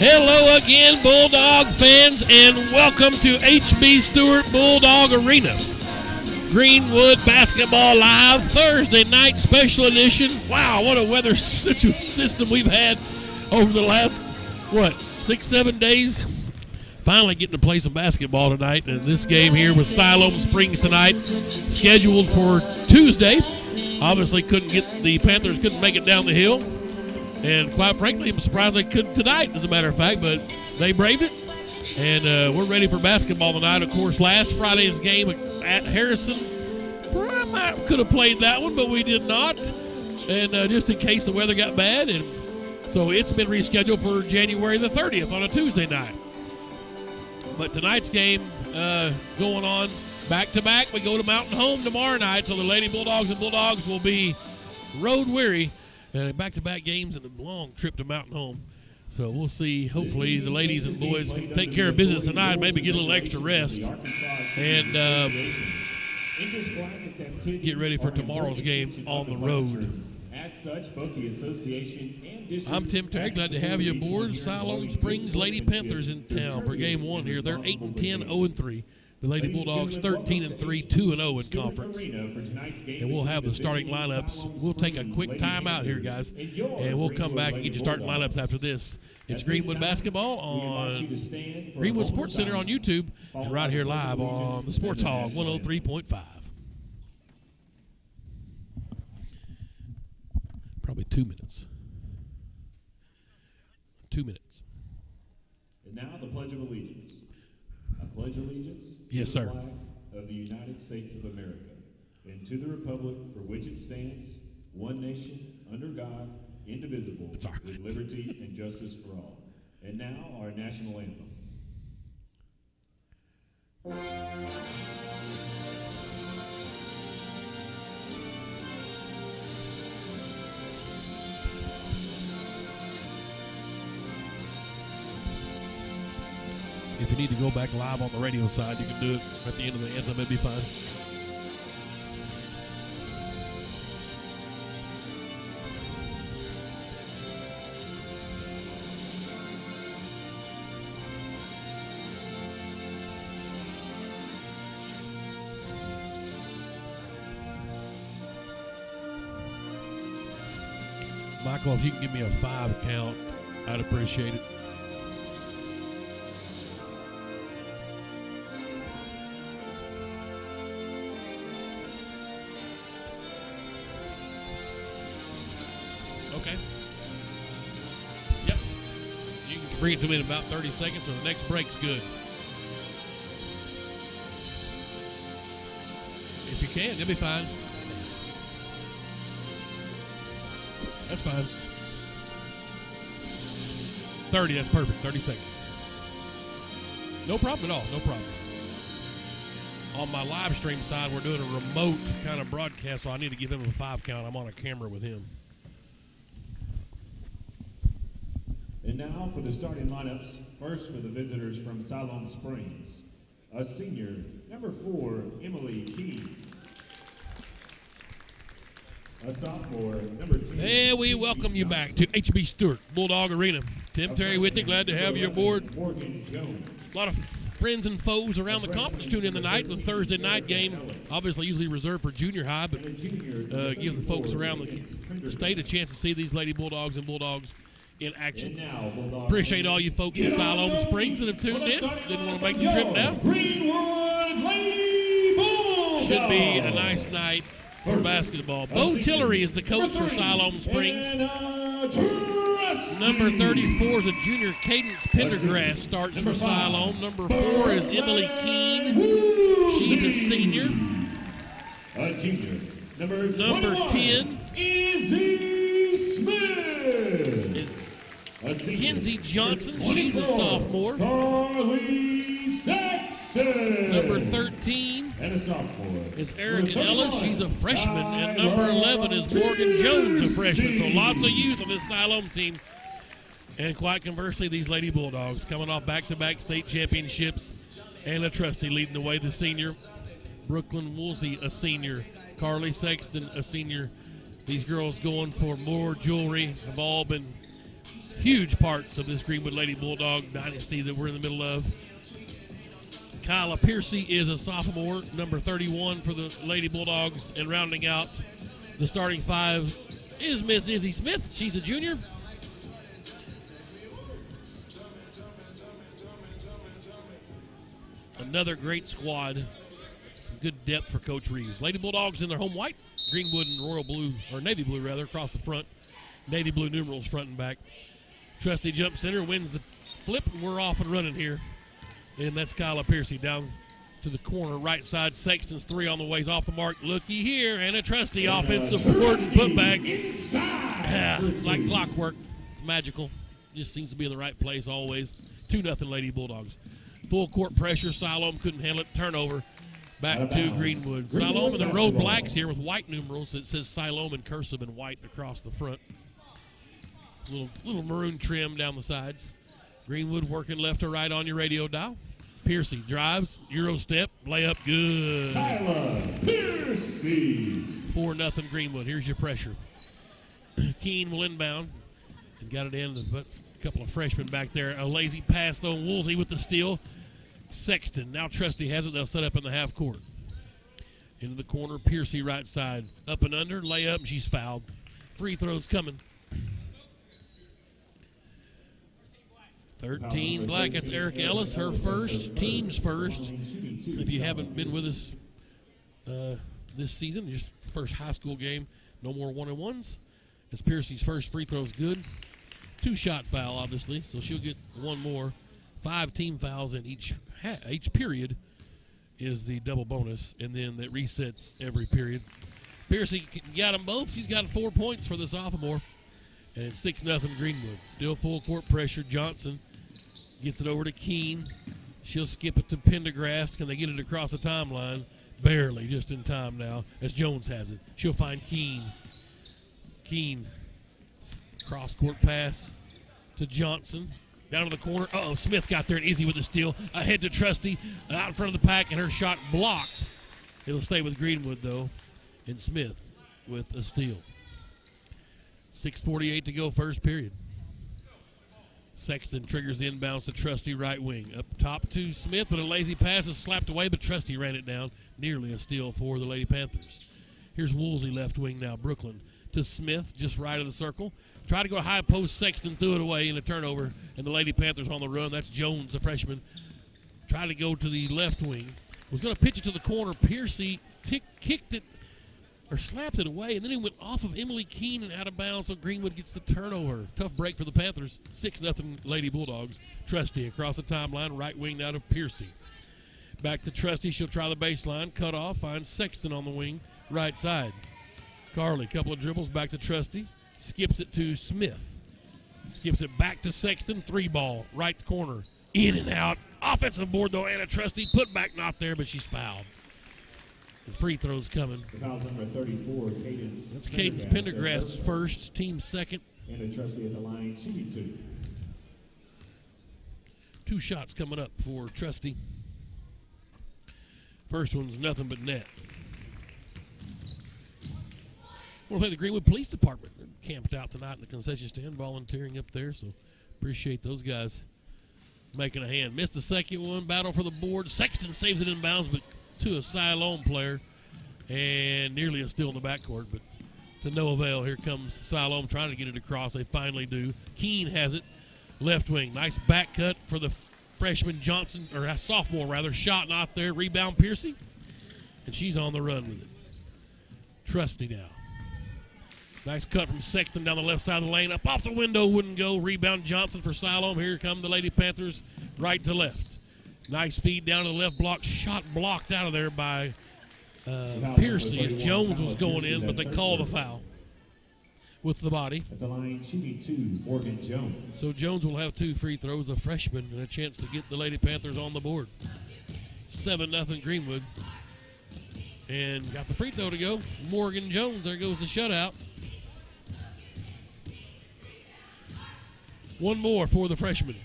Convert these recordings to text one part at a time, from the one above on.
Hello again, Bulldog fans, and welcome to H.B. Stewart Bulldog Arena. Greenwood Basketball Live Thursday night special edition. Wow, what a weather system we've had over the last, 6-7 days? Finally getting to play some basketball tonight. And this game here with Siloam Springs tonight, scheduled for Tuesday. Obviously the Panthers couldn't make it down the hill. And quite frankly, I'm surprised they couldn't tonight, as a matter of fact, but they braved it. And we're ready for basketball tonight. Of course, last Friday's game at Harrison, I could have played that one, but we did not. And just in case the weather got bad. And so it's been rescheduled for January the 30th on a Tuesday night. But tonight's game going on back-to-back. We go to Mountain Home tomorrow night, so the Lady Bulldogs and Bulldogs will be road-weary. Back-to-back games and a long trip to Mountain Home. So we'll see. Hopefully the ladies and boys can take care of business tonight, maybe get a little extra rest, and get ready for tomorrow's game on the road. As such, both the association and district. I'm Tim Terry. Glad to have you aboard. Siloam Springs Lady Panthers in town for game one here. They're 8-10, 0-3. The Lady Bulldogs 13-3, 2-0 in conference. And we'll have the starting lineups. We'll take a quick time out here, guys, and we'll come back and get you starting lineups after this. It's Greenwood Basketball on Greenwood Sports Center on YouTube and right here live on the Sports Hog 103.5. Probably 2 minutes. 2 minutes. And now the Pledge of Allegiance. I pledge allegiance yes, to the sir. flag of the United States of America and to the republic for which it stands, one nation, under God, indivisible, with liberty and justice for all. And now our national anthem. If you need to go back live on the radio side, you can do it at the end of the anthem. It'd be fine. Michael, if you can give me a 5 count, I'd appreciate it. Okay. Yep. You can bring it to me in about 30 seconds, or the next break's good. If you can, it'll be fine. That's fine. 30, that's perfect. 30 seconds. No problem at all. No problem. On my live stream side, we're doing a remote kind of broadcast, so I need to give him a 5 count. I'm on a camera with him. And now for the starting lineups. First for the visitors from Siloam Springs. A senior, number 4, Emily Keene. A sophomore, number 10. Hey, we welcome you back to H.B. Stewart Bulldog Arena. Tim Terry with you. Glad to have you aboard. Morgan Jones. A lot of friends and foes around the conference tune in tonight with Thursday night game. Obviously usually reserved for junior high, but give the folks around the state a chance to see these Lady Bulldogs and Bulldogs in action. Appreciate all you folks in Siloam Springs that have tuned in. Didn't want to make the trip down. Greenwood Lady Bulldogs. Should be a nice night for basketball. Bo Tillery is the coach for Siloam Springs. Number 34 is a junior. Cadence Pendergrass starts for Siloam. Number 4 is Emily Keene. She's a senior. A junior. Number 10 Izzy Smith. is Kenzie Johnson. She's a sophomore. Carly Sexton. Number 13 and a sophomore is Erica Ellis. She's a freshman. And number 11 is Morgan Jones, a freshman. So lots of youth on this Siloam team. And quite conversely, these Lady Bulldogs coming off back-to-back state championships. Anna Trusty leading the way, the senior. Brooklyn Woolsey, a senior. Carly Sexton, a senior. These girls going for more jewelry have all been huge parts of this Greenwood Lady Bulldog dynasty that we're in the middle of. Kyla Piercy is a sophomore, number 31 for the Lady Bulldogs, and rounding out the starting five is Miss Izzy Smith. She's a junior. Another great squad. Some good depth for Coach Reeves. Lady Bulldogs in their home white. Greenwood and royal blue, or navy blue rather, across the front. Navy blue numerals front and back. Trusty jump center, wins the flip, and we're off and running here. And that's Kyla Piercy down to the corner right side. Sexton's three on the ways off the mark. Looky here, and a Trusty offensive board and putback. Like clockwork. It's magical. Just seems to be in the right place always. 2-0 Lady Bulldogs. Full court pressure. Siloam couldn't handle it. Turnover. Back to Greenwood. Siloam in the road blacks here with white numerals. It says Siloam in cursive and white across the front. Little maroon trim down the sides. Greenwood working left to right on your radio dial. Piercy drives, Euro step, layup, good. Kyla Piercy. 4-0 Greenwood. Here's your pressure. Keene will inbound and got it in. A couple of freshmen back there. A lazy pass, though. Woolsey with the steal. Sexton. Now Trusty has it. They'll set up in the half court. Into the corner. Piercy right side. Up and under. Layup. And she's fouled. Free throws coming. 13 black. That's Eric Ellis. Her first. Team's first. If you haven't been with us this season, your first high school game, no more 1-on-1s. It's Piercy's first free throw's good. 2-shot foul, obviously, so she'll get one more. 5 team fouls in each period is the double bonus, and then that resets every period. Piercy got them both. She's got 4 points for the sophomore, and it's 6-0 Greenwood. Still full court pressure. Johnson gets it over to Keene. She'll skip it to Pendergrass. Can they get it across the timeline? Barely, just in time now, as Jones has it. She'll find Keene. Keene, cross-court pass to Johnson. Down to the corner. Smith got there and Izzy with the steal. Ahead to Trusty, out in front of the pack, and her shot blocked. It'll stay with Greenwood, though, and Smith with a steal. 6:48 to go, first period. Sexton triggers the inbounds to Trusty right wing. Up top to Smith, but a lazy pass is slapped away, but Trusty ran it down. Nearly a steal for the Lady Panthers. Here's Woolsey left wing now. Brooklyn to Smith, just right of the circle. Try to go high post. Sexton threw it away in a turnover, and the Lady Panthers on the run. That's Jones, the freshman. Try to go to the left wing. Was going to pitch it to the corner. Piercy kicked it or slapped it away, and then he went off of Emily Keene and out of bounds, so Greenwood gets the turnover. Tough break for the Panthers. 6-0 Lady Bulldogs. Trusty across the timeline, right wing now to Piercy. Back to Trusty. She'll try the baseline. Cut off. Finds Sexton on the wing, right side. Carly, couple of dribbles back to Trusty. Skips it to Smith. Skips it back to Sexton. 3-ball, right corner. In and out. Offensive board, though. Anna Trusty. Put back not there, but she's fouled. The free throw's coming. Foul's number 34, Cadence. That's Cadence Pendergrass first, team second. Anna Trusty at the line, 2v2. 2 shots coming up for Trusty. First one's nothing but net. I want to thank the Greenwood Police Department. They're camped out tonight in the concession stand, volunteering up there, so appreciate those guys making a hand. Missed the second one, battle for the board. Sexton saves it in bounds, but to a Siloam player, and nearly a steal in the backcourt, but to no avail. Here comes Siloam trying to get it across. They finally do. Keene has it, left wing. Nice back cut for the freshman Johnson, or a sophomore rather. Shot not there. Rebound Piercy, and she's on the run with it. Trusty now. Nice cut from Sexton down the left side of the lane. Up off the window, wouldn't go. Rebound Johnson for Siloam. Here come the Lady Panthers, right to left. Nice feed down to the left block. Shot blocked out of there by Piercy as Jones was going in, but they call the foul with the body. At the line, shooting 2, Morgan Jones. So Jones will have 2 free throws, a freshman, and a chance to get the Lady Panthers on the board. 7-0 Greenwood. And got the free throw to go. Morgan Jones, there goes the shutout. One more for the freshman.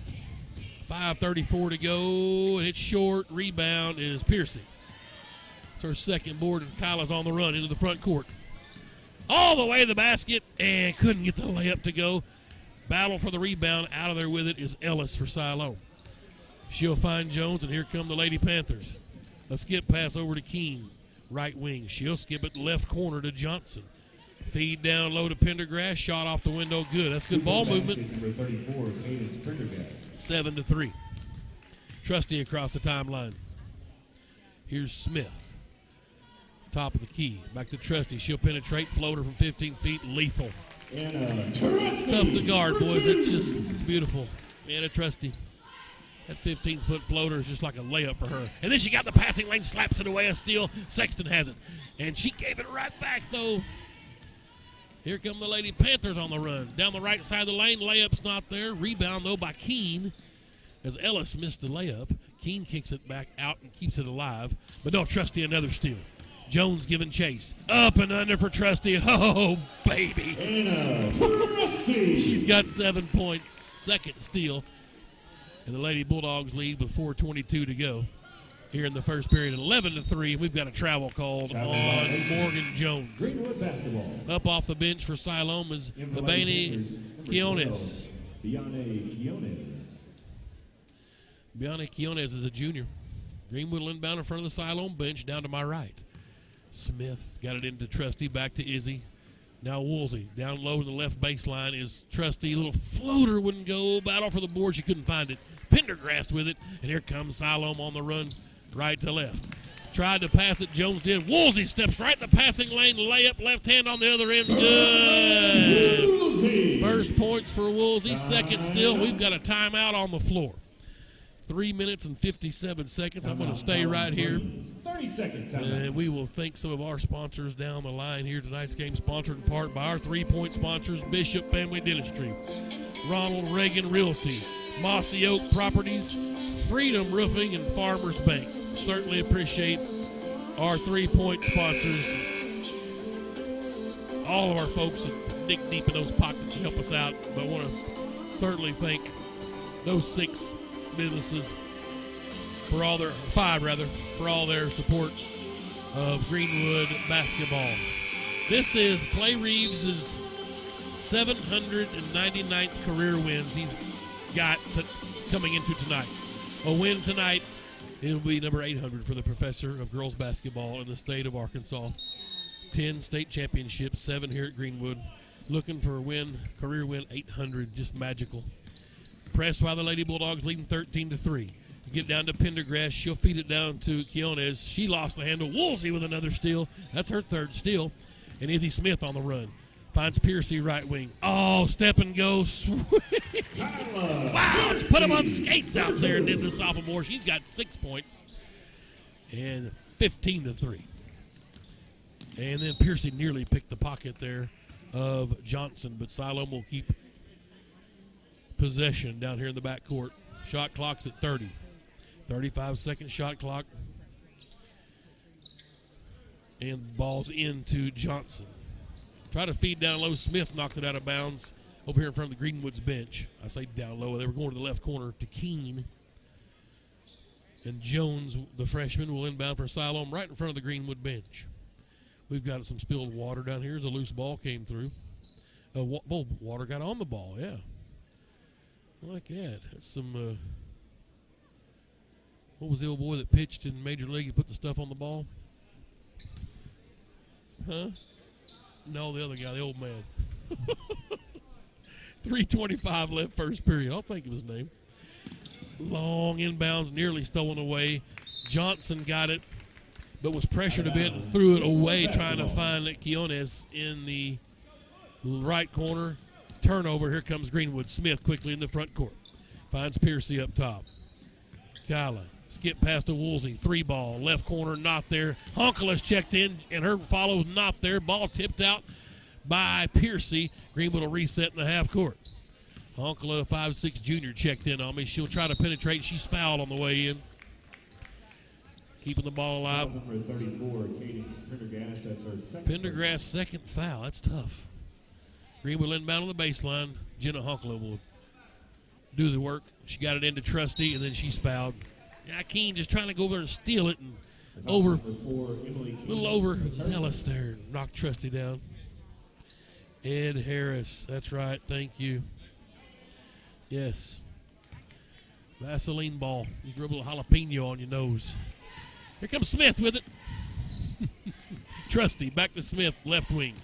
5:34 to go, and it's short. Rebound is Piercy. It's her second board, and Kyla's on the run into the front court. all the way to the basket and couldn't get the layup to go. Battle for the rebound. Out of there with it is Ellis for Siloam. She'll find Jones, and here come the Lady Panthers. A skip pass over to Keene, right wing. She'll skip it left corner to Johnson. Feed down low to Pendergrass. Shot off the window. Good. That's good ball movement. Number 34, Cadence Pendergrass. 7-3. Trusty across the timeline. Here's Smith. Top of the key. Back to Trusty. She'll penetrate. Floater from 15 feet. Lethal. It's tough to guard, boys. It's beautiful. Anna Trusty. That 15-foot floater is just like a layup for her. And then she got the passing lane, slaps it away, a steal. Sexton has it. And she gave it right back, though. Here come the Lady Panthers on the run. Down the right side of the lane, layup's not there. Rebound, though, by Keene. As Ellis missed the layup, Keene kicks it back out and keeps it alive. But no, Trusty, another steal. Jones giving chase. Up and under for Trusty. Oh, baby. She's got 7 points. Second steal. And the Lady Bulldogs lead with 4:22 to go here in the first period. 11-3. We've got a travel called on Morgan Jones. Greenwood basketball. Up off the bench for Siloam is Labani Quiones. Biane Quiones is a junior. Greenwood will inbound in front of the Siloam bench down to my right. Smith got it into Trusty, back to Izzy. Now Woolsey. Down low to the left baseline is Trusty. A little floater wouldn't go. Battle for the board. She couldn't find it. Pendergrass with it. And here comes Siloam on the run right to left. Tried to pass it. Jones did. Woolsey steps right in the passing lane. Layup left hand on the other end. Good. First points for Woolsey. Second still. We've got a timeout on the floor. 3 minutes and 57 seconds. I'm going to stay right here. 30-second timeout. And we will thank some of our sponsors down the line here. Tonight's game sponsored in part by our 3-point sponsors, Bishop Family Dentistry, Ronald Reagan Realty, Mossy Oak Properties, Freedom Roofing, and Farmers Bank. Certainly appreciate our 3-point sponsors. All of our folks that dig deep in those pockets to help us out. But I want to certainly thank those 6 businesses for all their support of Greenwood basketball. This is Clay Reeves' 799th career wins he's got coming into tonight. A win tonight, it'll be number 800 for the professor of girls basketball in the state of Arkansas. 10 state championships, 7 here at Greenwood. Looking for a win, career win, 800, just magical. Pressed by the Lady Bulldogs, leading 13-3. Get down to Pendergrass. She'll feed it down to Quiones. She lost the handle. Woolsey with another steal. That's her third steal. And Izzy Smith on the run. Finds Piercy right wing. Oh, step and go. Wow, put him on skates out there, did the sophomore. She's got 6 points. And 15-3. And then Piercy nearly picked the pocket there of Johnson. But Siloam will keep possession down here in the backcourt. Shot clock's at 30. 35-second shot clock. And ball's into Johnson. Try to feed down low. Smith knocked it out of bounds over here in front of the Greenwood's bench. I say down low. They were going to the left corner to Keene. And Jones, the freshman, will inbound for Siloam right in front of the Greenwood bench. We've got some spilled water down here as a loose ball came through. Water got on the ball, yeah. I like that. That's some, what was the old boy that pitched in Major League and put the stuff on the ball? Huh? No, the other guy, the old man. 3:25 left first period. I'll think of his name. Long inbounds, nearly stolen away. Johnson got it, but was pressured a bit and threw it away, trying to find Quiones in the right corner. Turnover. Here comes Greenwood. Smith quickly in the front court. Finds Piercy up top. Kyla. Skip past to Woolsey. 3-ball. Left corner, not there. Honkela's checked in, and her follow not there. Ball tipped out by Piercy. Greenwood will reset in the half court. Honkela, 5'6" junior, checked in on me. She'll try to penetrate. She's fouled on the way in. Keeping the ball alive. Number 34, Cadence Pendergrass. That's her second. Pendergrass' second foul. That's tough. Greenwood inbound on the baseline. Jenna Honkela will do the work. She got it into Trusty, and then she's fouled. Yeah, Keene just trying to go over there and steal it, and a little overzealous there, and knocked Trusty down. Ed Harris. That's right. Thank you. Yes. Vaseline ball. You dribble a jalapeno on your nose. Here comes Smith with it. Trusty back to Smith, left wing.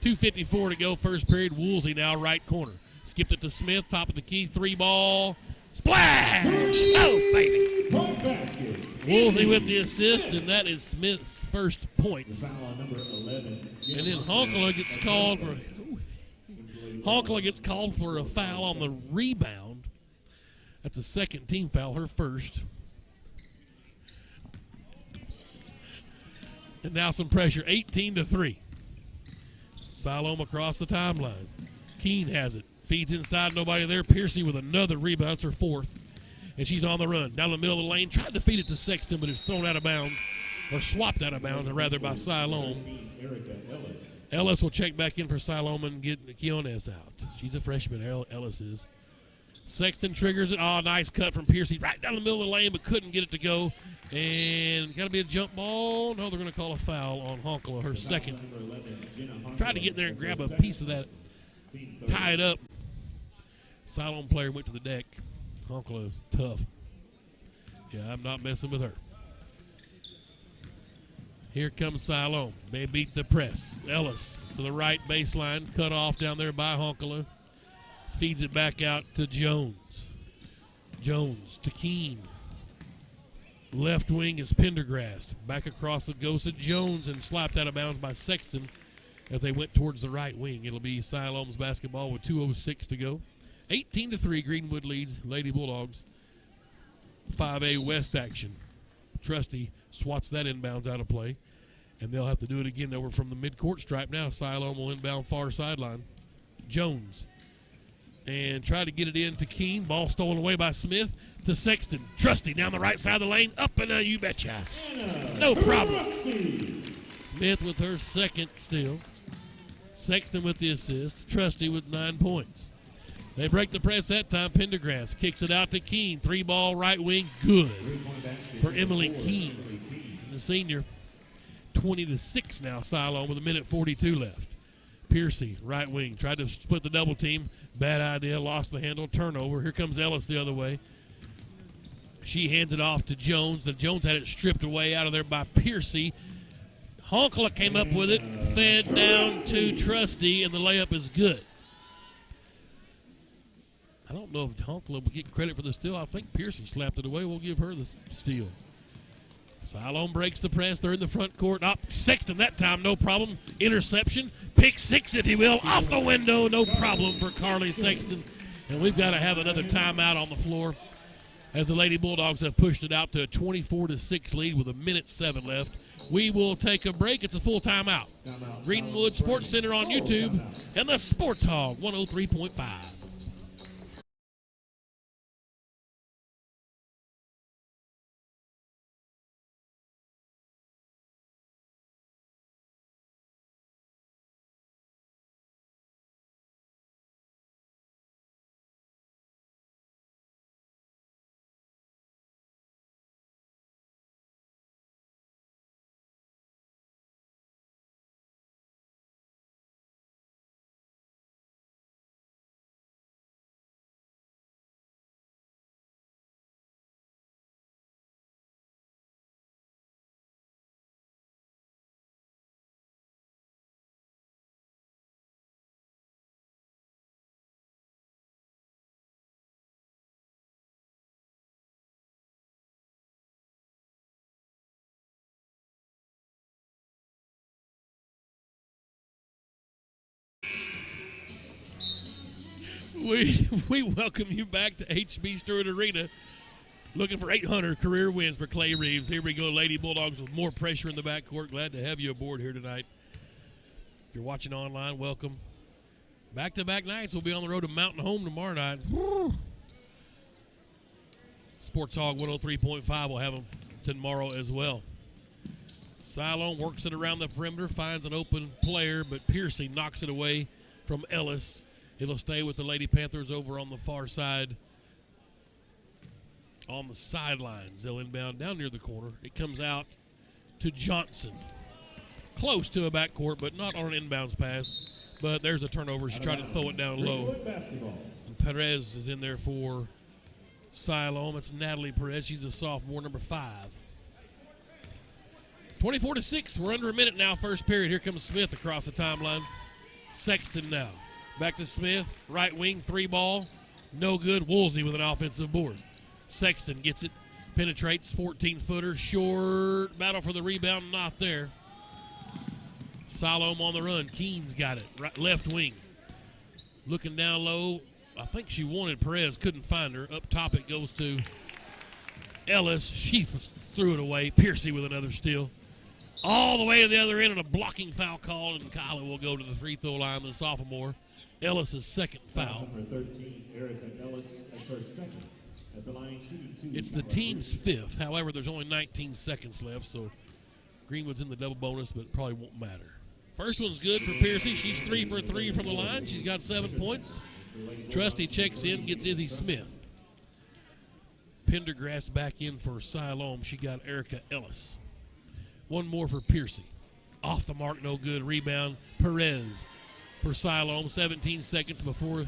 2:54 to go, first period. Woolsey now right corner. Skipped it to Smith, top of the key, 3-ball. Splash! Oh, baby. Woolsey with the assist, and that is Smith's first points. And then Honkler gets called for a foul on the rebound. That's a second team foul, her first. And now some pressure, 18-3. Siloam across the timeline. Keene has it. Feeds inside, nobody there. Piercy with another rebound. It's her fourth. And she's on the run. Down the middle of the lane. Tried to feed it to Sexton, but it's thrown out of bounds. Or swapped out of bounds, or rather by Siloam. Ellis will check back in for Siloam and get Keones out. She's a freshman, Ellis is. Sexton triggers it. Oh, nice cut from Piercy. Right down the middle of the lane, but couldn't get it to go. And got to be a jump ball. No, they're going to call a foul on Honkla, her second. Tried to get in there and grab a piece of that. Tie it up. Siloam player went to the deck. Honkla, tough. Yeah, I'm not messing with her. Here comes Siloam. They beat the press. Ellis to the right baseline. Cut off down there by Honkla. Feeds it back out to Jones. Jones to Keene. Left wing is Pendergrast. Back across it goes to Jones and slapped out of bounds by Sexton as they went towards the right wing. It'll be Siloam's basketball with 2:06 to go. 18-3, Greenwood leads Lady Bulldogs. 5A West action. Trusty swats that inbounds out of play, and they'll have to do it again over from the midcourt stripe now. Siloam will inbound far sideline. Jones. And try to get it in to Keene. Ball stolen away by Smith to Sexton. Trusty down the right side of the lane. Up and you betcha. No problem. Smith with her second steal. Sexton with the assist. Trusty with 9 points. They break the press that time. Pendergrast kicks it out to Keene. 3-ball right wing. Good for Emily Keene, the senior. 20-6 now. Siloam with 1:42 left. Piercy, right wing, tried to split the double team. Bad idea, lost the handle, turnover. Here comes Ellis the other way. She hands it off to Jones. Then Jones had it stripped away out of there by Piercy. Honkla came up with it, fed down to Trusty, and the layup is good. I don't know if Honkla will get credit for the steal. I think Piercy slapped it away. We'll give her the steal. Siloam breaks the press. They're in the front court. Sexton that time, no problem. Interception. Pick six, if you will. Off the window, no problem for Carly Sexton. And we've got to have another timeout on the floor as the Lady Bulldogs have pushed it out to a 24-6 lead with 1:07 left. We will take a break. It's a full timeout. Greenwood Sports Center on YouTube and the Sports Hog 103.5. We welcome you back to HB Stewart Arena. Looking for 800 career wins for Clay Reeves. Here we go, Lady Bulldogs with more pressure in the backcourt. Glad to have you aboard here tonight. If you're watching online, welcome. Back-to-back nights. We'll be on the road to Mountain Home tomorrow night. Sports Hog 103.5 will have them tomorrow as well. Siloam works it around the perimeter, finds an open player, but Piercy knocks it away from Ellis. It'll stay with the Lady Panthers over on the far side on the sidelines. They'll inbound down near the corner. It comes out to Johnson. Close to a backcourt, but not on an inbounds pass. But there's a turnover. She tried to throw it down low. And Perez is in there for Siloam. It's Natalie Perez. She's a sophomore, number 5. 24-6. We're under a minute now, first period. Here comes Smith across the timeline. Sexton now. Back to Smith. Right wing, 3-ball. No good. Woolsey with an offensive board. Sexton gets it. Penetrates. 14-footer. Short. Battle for the rebound. Not there. Siloam on the run. Keene's got it. Right, left wing. Looking down low. I think she wanted Perez. Couldn't find her. Up top it goes to Ellis. She threw it away. Piercy with another steal. All the way to the other end, and a blocking foul called, and Kyla will go to the free throw line, the sophomore. Ellis' second foul. Number 13, Erica Ellis, that's her second at the line, shooting 2. It's the team's 5th. However, there's only 19 seconds left, so Greenwood's in the double bonus, but it probably won't matter. First one's good for Piercy. She's 3 for 3 from the line. She's got 7 points. Trusty checks in, gets Izzy Smith. Pendergrass back in for Siloam. She got Erica Ellis. One more for Piercy. Off the mark, no good. Rebound, Perez for Siloam. 17 seconds before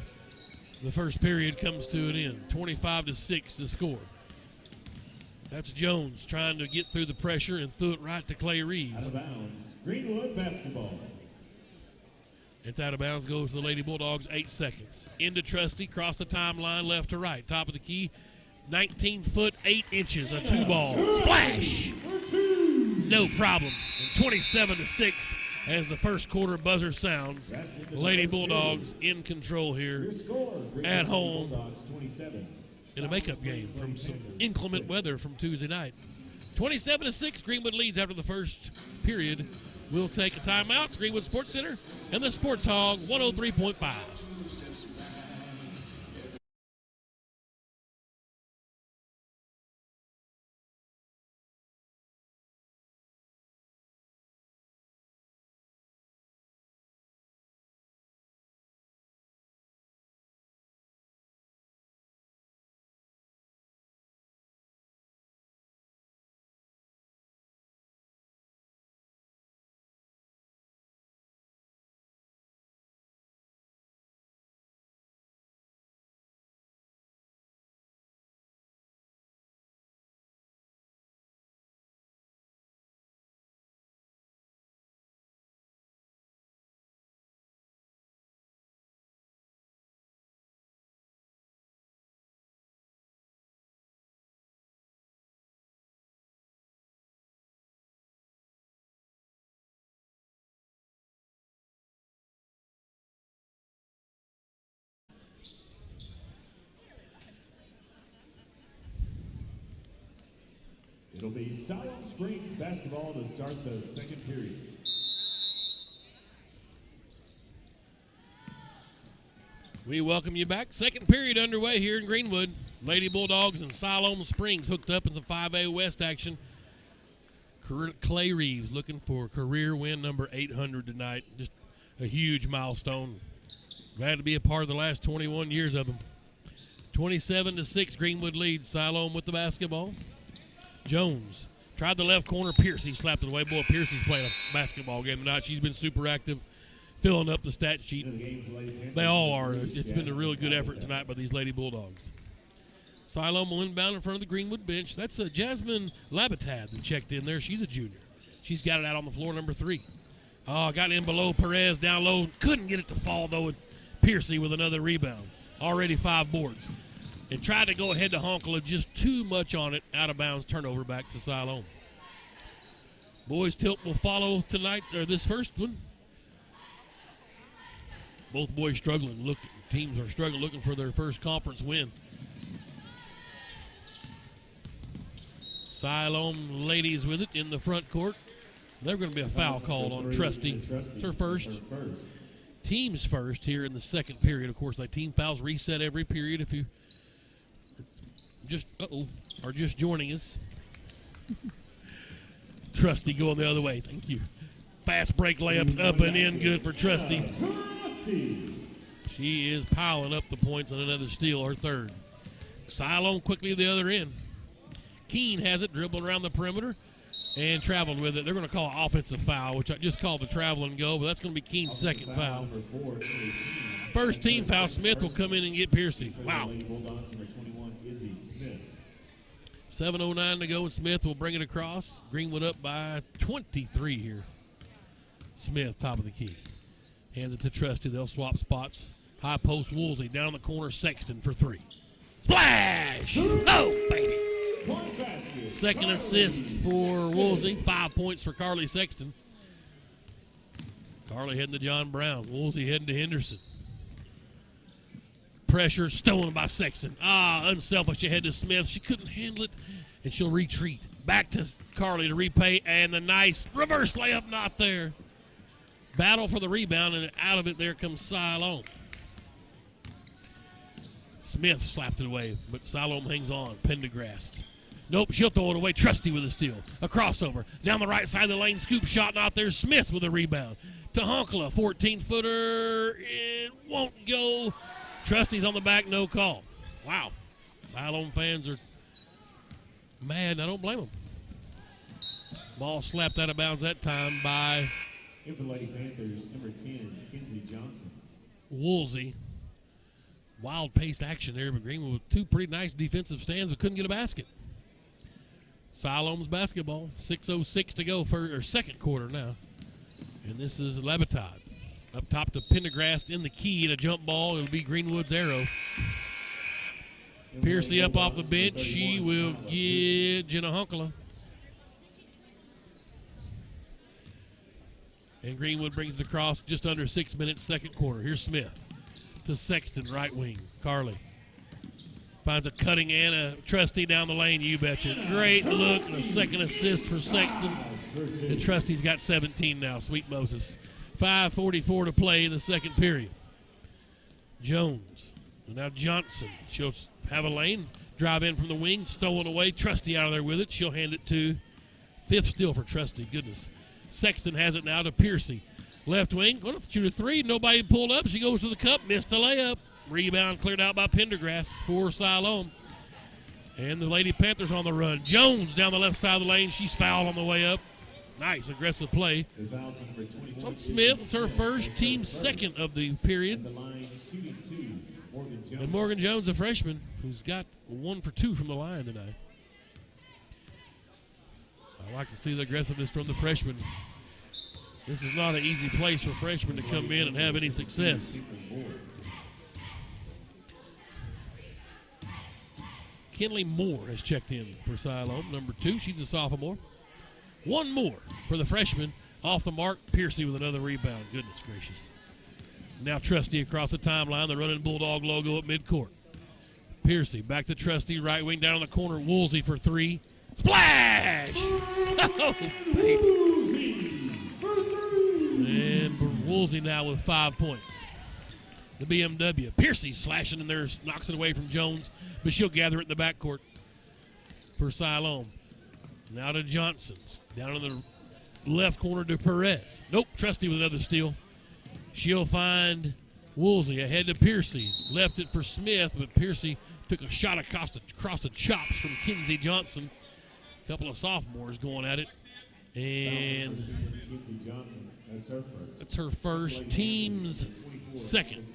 the first period comes to an end. 25-6 to score. That's Jones trying to get through the pressure and threw it right to Clay Reeves. Out of bounds, Greenwood basketball. It's out of bounds, goes to the Lady Bulldogs, 8 seconds. Into Trusty, cross the timeline, left to right. Top of the key, 19 foot, 8 inches, a 2-ball. Splash! No problem. And 27-6 as the first quarter buzzer sounds. Lady Bulldogs in control here at home in a makeup game from some inclement weather from Tuesday night. 27-6, Greenwood leads after the first period. We'll take a timeout. It's Greenwood Sports Center and the Sports Hog 103.5. It'll be Siloam Springs basketball to start the second period. We welcome you back. Second period underway here in Greenwood. Lady Bulldogs and Siloam Springs hooked up in some 5A West action. Clay Reeves looking for career win number 800 tonight. Just a huge milestone. Glad to be a part of the last 21 years of them. 27-6, Greenwood leads. Siloam with the basketball. Jones tried the left corner. Piercy slapped it away. Boy, Piercy's playing a basketball game tonight. She's been super active, filling up the stat sheet. They all are. It's been a really good effort tonight by these Lady Bulldogs. Siloam will inbound in front of the Greenwood bench. That's Jasmine Labatad that checked in there. She's a junior. She's got it out on the floor, number 3. Got in below Perez, down low. Couldn't get it to fall, though, with Piercy with another rebound. Already 5 boards. And tried to go ahead to Honkala, just too much on it. Out of bounds, turnover back to Siloam. Boys tilt will follow tonight, or this first one. Both boys struggling. Teams are struggling, looking for their first conference win. Siloam ladies with it in the front court. There's going to be a foul called on Trusty. It's her first. Team's first here in the second period. Of course, like team fouls reset every period if you are just joining us. Trusty going the other way. Thank you. Fast break layups up and in. Good for Trusty. She is piling up the points on another steal, her third. Siloam quickly to the other end. Keene has it, dribbling around the perimeter. and traveled with it. They're going to call an offensive foul, which I just called the travel and go, but that's going to be Keene's second foul. First team foul. Smith will come in and get Piercy. Wow. 7:09 to go, and Smith will bring it across. Greenwood up by 23 here. Smith, top of the key. Hands it to Trusty. They'll swap spots. High post, Woolsey. Down the corner, Sexton for three. Splash! Oh, baby. Second assist for Woolsey. 5 points for Carly Sexton. Carly heading to John Brown. Woolsey heading to Henderson. Pressure stolen by Sexton. Unselfish ahead to Smith. She couldn't handle it, and she'll retreat. Back to Carly to repay, and the nice reverse layup not there. Battle for the rebound, and out of it there comes Siloam. Smith slapped it away, but Siloam hangs on. Pendergrast. Nope, she'll throw it away. Trusty with a steal. A crossover. Down the right side of the lane. Scoop shot not there. Smith with a rebound. To Honkala. 14-footer. It won't go. Trusty's on the back. No call. Wow. Siloam fans are mad, and I don't blame them. Ball slapped out of bounds that time by Here for Lady Panthers, number 10, Kinsey Johnson. Woolsey. Wild-paced action there, but Greenwood with two pretty nice defensive stands, but couldn't get a basket. Siloam's basketball. 6:06 to go for second quarter now. And this is Lebatod. Up top to Pendergrast in the key and a jump ball. It'll be Greenwood's arrow. Piercy up off the bench. She will get Jenna Honkala. And Greenwood brings it across just under 6 minutes, second quarter. Here's Smith to Sexton, right wing. Carly finds a cutting and a Trusty down the lane, you betcha. Great look and a second assist for Sexton. And Trusty's got 17 now, sweet Moses. 5:44 to play in the second period. Jones. And now Johnson. She'll have a lane. Drive in from the wing. Stolen away. Trusty out of there with it. She'll hand it to fifth steal for Trusty. Goodness. Sexton has it now to Piercy. Left wing. Going to shoot a three. Nobody pulled up. She goes to the cup. Missed the layup. Rebound cleared out by Pendergrast for Siloam. And the Lady Panthers on the run. Jones down the left side of the lane. She's fouled on the way up. Nice aggressive play. So Smith, it's her first, team second of the period. And Morgan Jones, a freshman, who's got 1 for 2 from the line tonight. I like to see the aggressiveness from the freshman. This is not an easy place for freshmen to come in and have any success. Kinley Moore has checked in for Siloam, number 2. She's a sophomore. 1 more for the freshman. Off the mark, Piercy with another rebound. Goodness gracious. Now Trusty across the timeline. The running Bulldog logo at midcourt. Piercy back to Trusty. Right wing down in the corner. Woolsey for 3. Splash! Oh, baby. And Woolsey now with 5 points. The BMW. Piercy slashing in there, knocks it away from Jones, but she'll gather it in the backcourt for Siloam. Now to Johnson. Down in the left corner to Perez. Nope, Trusty with another steal. She'll find Woolsey ahead to Piercy. Left it for Smith, but Piercy took a shot across the chops from Kinsey Johnson. A couple of sophomores going at it. And that's her first, team's second.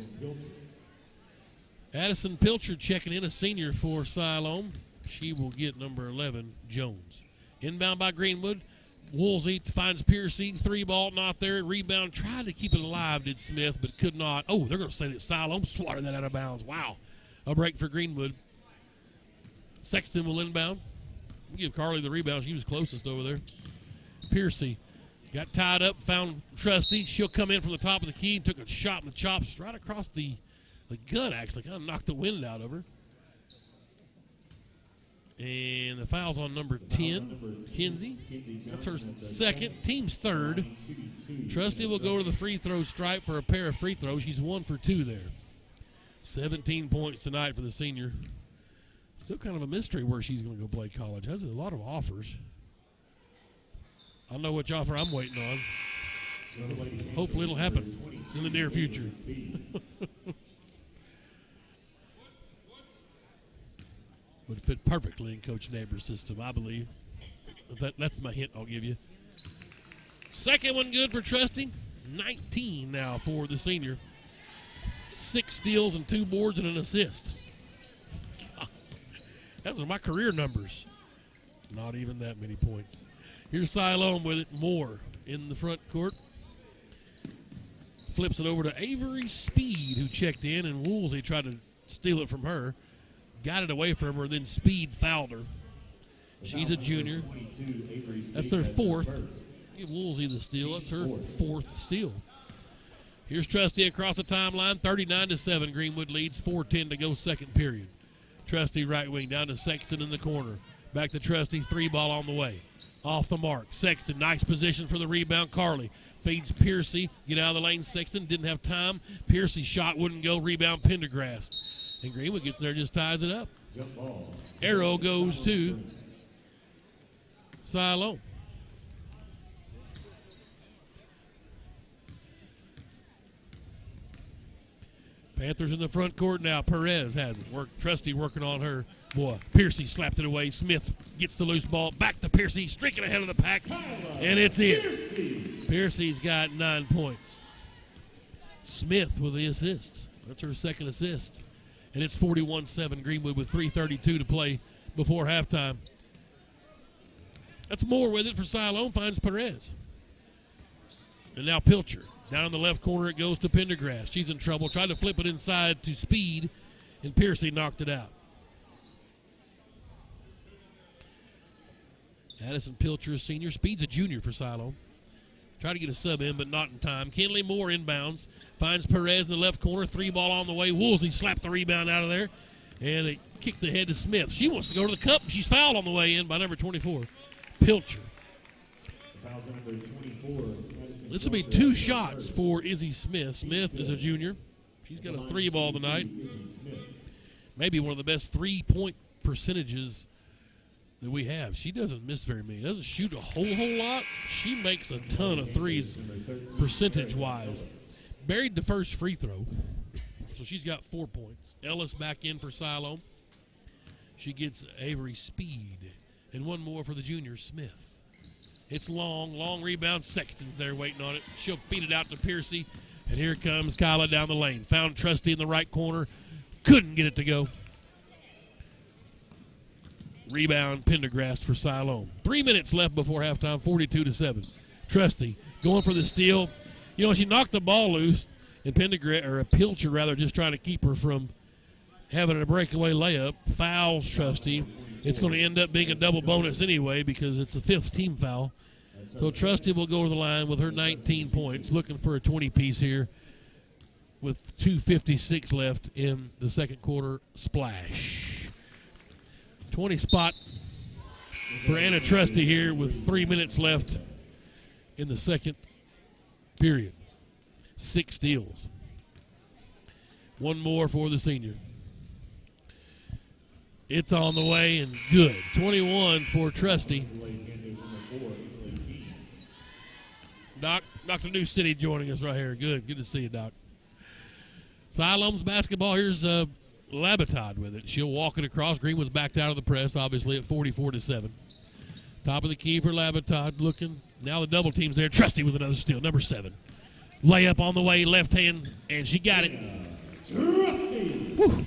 Addison Pilcher checking in, a senior for Siloam. She will get number 11, Jones. Inbound by Greenwood. Woolsey finds Piercy. 3-ball not there. Rebound. Tried to keep it alive, did Smith, but could not. Oh, they're going to say that Siloam swatted that out of bounds. Wow. A break for Greenwood. Sexton will inbound. We'll give Carly the rebound. She was closest over there. Piercy got tied up, found Trusty. She'll come in from the top of the key and took a shot in the chops right across the gut, actually. Kind of knocked the wind out of her. And the foul's on number 10, Kinsey. That's her second, team's third. Trusty will go to the free throw stripe for a pair of free throws. She's 1 for 2 there. 17 points tonight for the senior. Still kind of a mystery where she's going to go play college. Has a lot of offers. I know which offer I'm waiting on. Hopefully it'll happen in the near future. Would fit perfectly in Coach Neighbors' system, I believe. That's my hint I'll give you. Second one good for Trusty. 19 now for the senior. 6 steals and 2 boards and an assist. God, those are my career numbers. Not even that many points. Here's Siloam with it. Moore in the front court. Flips it over to Avery Speed, who checked in, and Woolsey tried to steal it from her. Got it away from her, then Speed fouled her. She's a junior. That's their 4th. Give Woolsey the steal. That's her 4th steal. Here's Trusty across the timeline. 39-7. Greenwood leads. 4:10 to go, second period. Trusty right wing down to Sexton in the corner. Back to Trusty. 3 ball on the way. Off the mark. Sexton, nice position for the rebound. Carly feeds Piercy. Get out of the lane. Sexton didn't have time. Piercy's shot wouldn't go. Rebound Pendergrass. And Greenwood gets there and just ties it up. Arrow goes to Siloam. Panthers in the front court now. Perez has it. Trusty working on her. Boy, Piercy slapped it away. Smith gets the loose ball. Back to Piercy, streaking ahead of the pack. And it's in. Piercy's got 9 points. Smith with the assist. That's her second assist. And it's 41-7. Greenwood with 3:32 to play before halftime. That's more with it for Siloam. Finds Perez. And now Pilcher. Down in the left corner it goes to Pendergrass. She's in trouble. Tried to flip it inside to Speed, and Piercy knocked it out. Addison Pilcher, a senior. Speed's a junior for Siloam. Try to get a sub in, but not in time. Kenley Moore inbounds. Finds Perez in the left corner. 3 ball on the way. Woolsey slapped the rebound out of there. And it kicked ahead to Smith. She wants to go to the cup. She's fouled on the way in by number 24, Pilcher. This will be 2 shots for Izzy Smith. Smith is a junior. She's got a 3 ball tonight. Maybe one of the best 3-point percentages that we have. She doesn't miss very many. Doesn't shoot a whole lot. She makes a ton of threes percentage-wise. Buried the first free throw, so she's got 4 points. Ellis back in for Siloam. She gets Avery Speed. And one more for the junior, Smith. It's long rebound. Sexton's there waiting on it. She'll feed it out to Piercy. And here comes Kyla down the lane. Found Trusty in the right corner. Couldn't get it to go. Rebound Pendergrass for Siloam. 3 minutes left before halftime, 42-7. Trusty going for the steal. You know, she knocked the ball loose, and Pilcher rather, just trying to keep her from having a breakaway layup. Fouls Trusty. It's going to end up being a double bonus anyway because it's a 5th team foul. So Trusty will go to the line with her 19 points, looking for a 20-piece here with 2:56 left in the second quarter. Splash. 20 spot for Anna Trusty here with 3 minutes left in the second period. 6 steals. One more for the senior. It's on the way and good. 21 for Trusty. Doc, Dr. New City joining us right here. Good to see you, Doc. Siloam's basketball. Here's Labatod with it. She'll walk it across. Greenwood's backed out of the press, obviously, at 44-7. Top of the key for Labatod looking. Now the double team's there. Trusty with another steal, number 7. Layup on the way, left hand, and she got it. Trusty! Woo.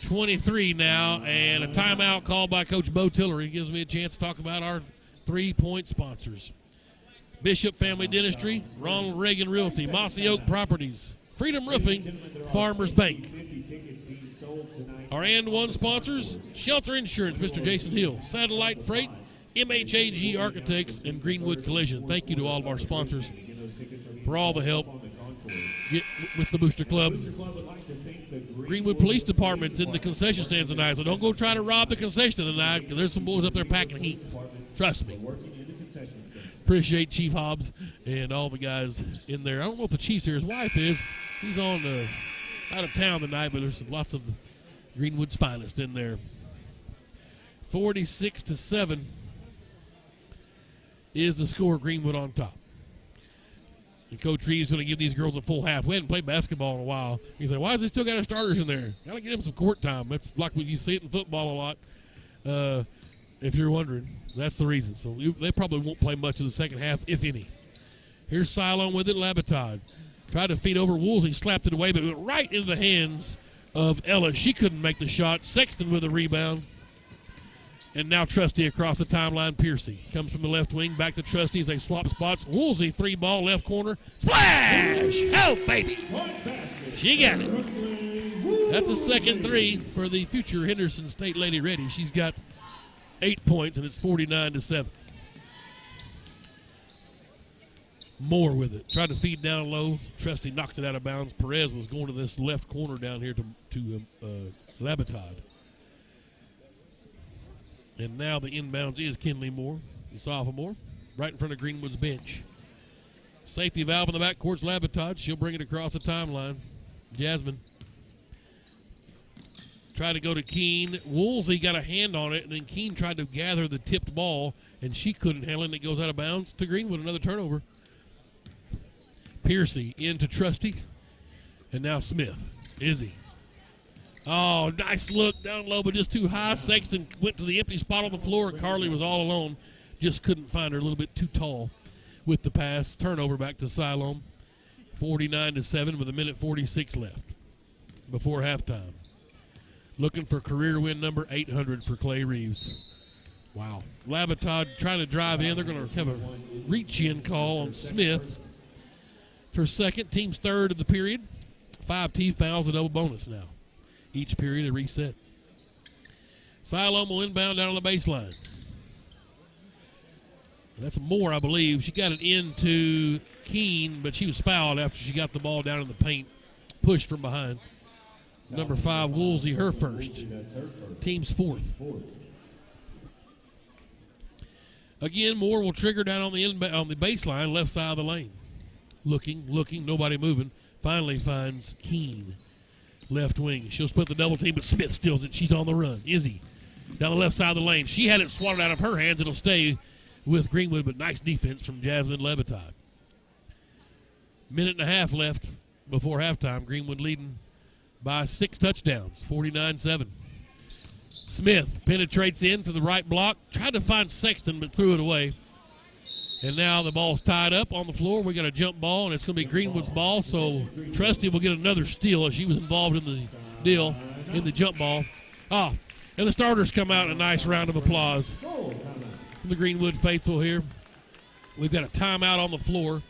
23 now, and a timeout called by Coach Bo Tillery. Gives me a chance to talk about our 3-point sponsors. Bishop Family Dentistry, Ronald Reagan Realty, Mossy Oak Properties, Freedom Roofing, Farmers Bank. Our and one sponsors, Shelter Insurance, Mr. Jason Hill, Satellite Freight, MHAG Architects, and Greenwood Collision. Thank you to all of our sponsors for all the help with the Booster Club. Greenwood Police Department's in the concession stands tonight, so don't go try to rob the concession tonight because there's some boys up there packing heat. Trust me. Appreciate Chief Hobbs and all the guys in there. I don't know if the Chief's here. His wife is. He's on out of town tonight, but there's lots of Greenwood's finest in there. 46-7 is the score. Greenwood on top. And Coach Reeves going to give these girls a full half. We hadn't played basketball in a while. He's like, why has they still got our starters in there? Got to give them some court time. That's like when you see it in football a lot. if you're wondering. That's the reason. So they probably won't play much of the second half, if any. Here's Siloam with it. Labatod tried to feed over Woolsey, slapped it away, but it went right into the hands of Ella. She couldn't make the shot. Sexton with a rebound. And now Trusty across the timeline. Piercy comes from the left wing. Back to Trusty as they swap spots. Woolsey, 3-ball, left corner. Splash! Oh, baby. She got it. That's a second 3 for the future Henderson State Lady Ready. She's got 8 points, and it's 49-7. Moore with it. Tried to feed down low. Trusty knocked it out of bounds. Perez was going to this left corner down here to Labatod. And now the inbounds is Kinley Moore, the sophomore, right in front of Greenwood's bench. Safety valve in the backcourt's Labatod. She'll bring it across the timeline. Jasmine tried to go to Keene. Woolsey got a hand on it, and then Keene tried to gather the tipped ball, and she couldn't handle it, and it goes out of bounds to Greenwood. Another turnover. Piercy into Trusty, and now Smith. Izzy. Oh, nice look down low, but just too high. Sexton went to the empty spot on the floor, and Carly was all alone. Just couldn't find her, a little bit too tall with the pass. Turnover back to Siloam. 49-7 with 1:46 left before halftime. Looking for career win number 800 for Clay Reeves. Wow. Labatod trying to drive in. They're going to have a reach-in call on Smith. For second, team's third of the period. 5 team fouls, a double bonus now. Each period, a reset. Siloam will inbound down on the baseline. That's Moore, I believe. She got it into Keene, but she was fouled after she got the ball down in the paint. Pushed from behind. Number 5, Woolsey, her first. Team's fourth. Again, Moore will trigger down on the baseline, left side of the lane. Looking, nobody moving. Finally finds Keene, left wing. She'll split the double team, but Smith steals it. She's on the run. Izzy down the left side of the lane. She had it swatted out of her hands. It'll stay with Greenwood, but nice defense from Jasmine Labatod. 1.5 left before halftime. Greenwood leading by 6 touchdowns, 49-7. Smith penetrates into the right block. Tried to find Sexton, but threw it away. And now the ball's tied up on the floor. We got a jump ball, and it's going to be Greenwood's ball. So Trusty will get another steal as she was involved in the deal, in the jump ball. Oh, and the starters come out in a nice round of applause from the Greenwood faithful here. We've got a timeout on the floor.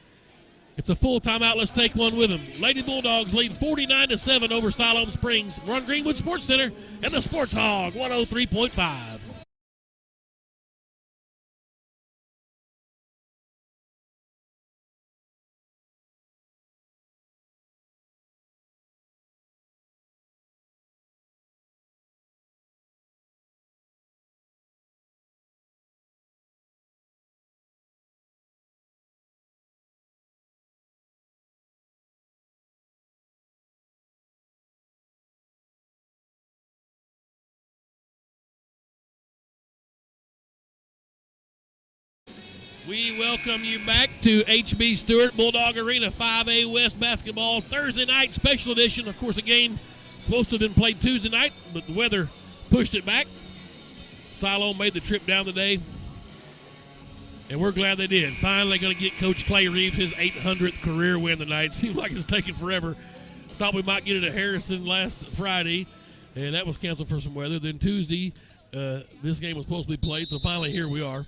It's a full timeout. Let's take one with them. Lady Bulldogs lead 49-7 over Siloam Springs. We're on Greenwood Sports Center and the Sports Hog 103.5. We welcome you back to H.B. Stewart Bulldog Arena 5A West Basketball Thursday night special edition. Of course, the game supposed to have been played Tuesday night, but the weather pushed it back. Siloam made the trip down today, and we're glad they did. Finally going to get Coach Clay Reeves his 800th career win tonight. Seemed like it's taken forever. Thought we might get it at Harrison last Friday, and that was canceled for some weather. Then Tuesday, this game was supposed to be played, so finally here we are.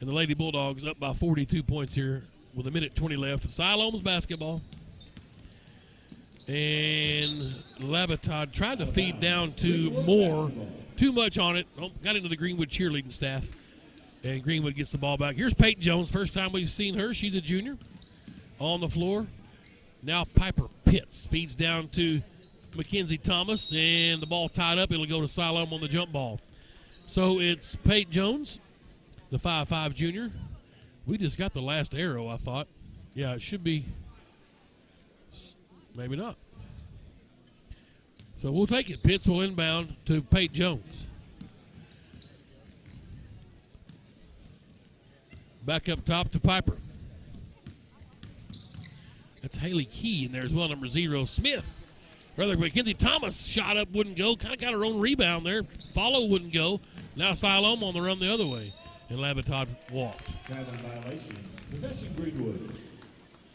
And the Lady Bulldogs up by 42 points here with 1:20 left. Siloam's basketball. And Labatod tried to feed down to Moore. Too much on it. Got into the Greenwood cheerleading staff. And Greenwood gets the ball back. Here's Peyton Jones. First time we've seen her. She's a junior on the floor. Now Piper Pitts feeds down to Mackenzie Thomas. And the ball tied up. It'll go to Siloam on the jump ball. So it's Peyton Jones, the 5'5 junior. We just got the last arrow, I thought. Yeah, it should be. Maybe not. So we'll take it. Pitts will inbound to Peyton Jones. Back up top to Piper. That's Haley Key in there as well, number 0. Smith. Brother Mackenzie Thomas shot up, wouldn't go. Kind of got her own rebound there. Follow wouldn't go. Now Siloam on the run the other way, and Labatod walked. Traveling violation. Possession Greenwood.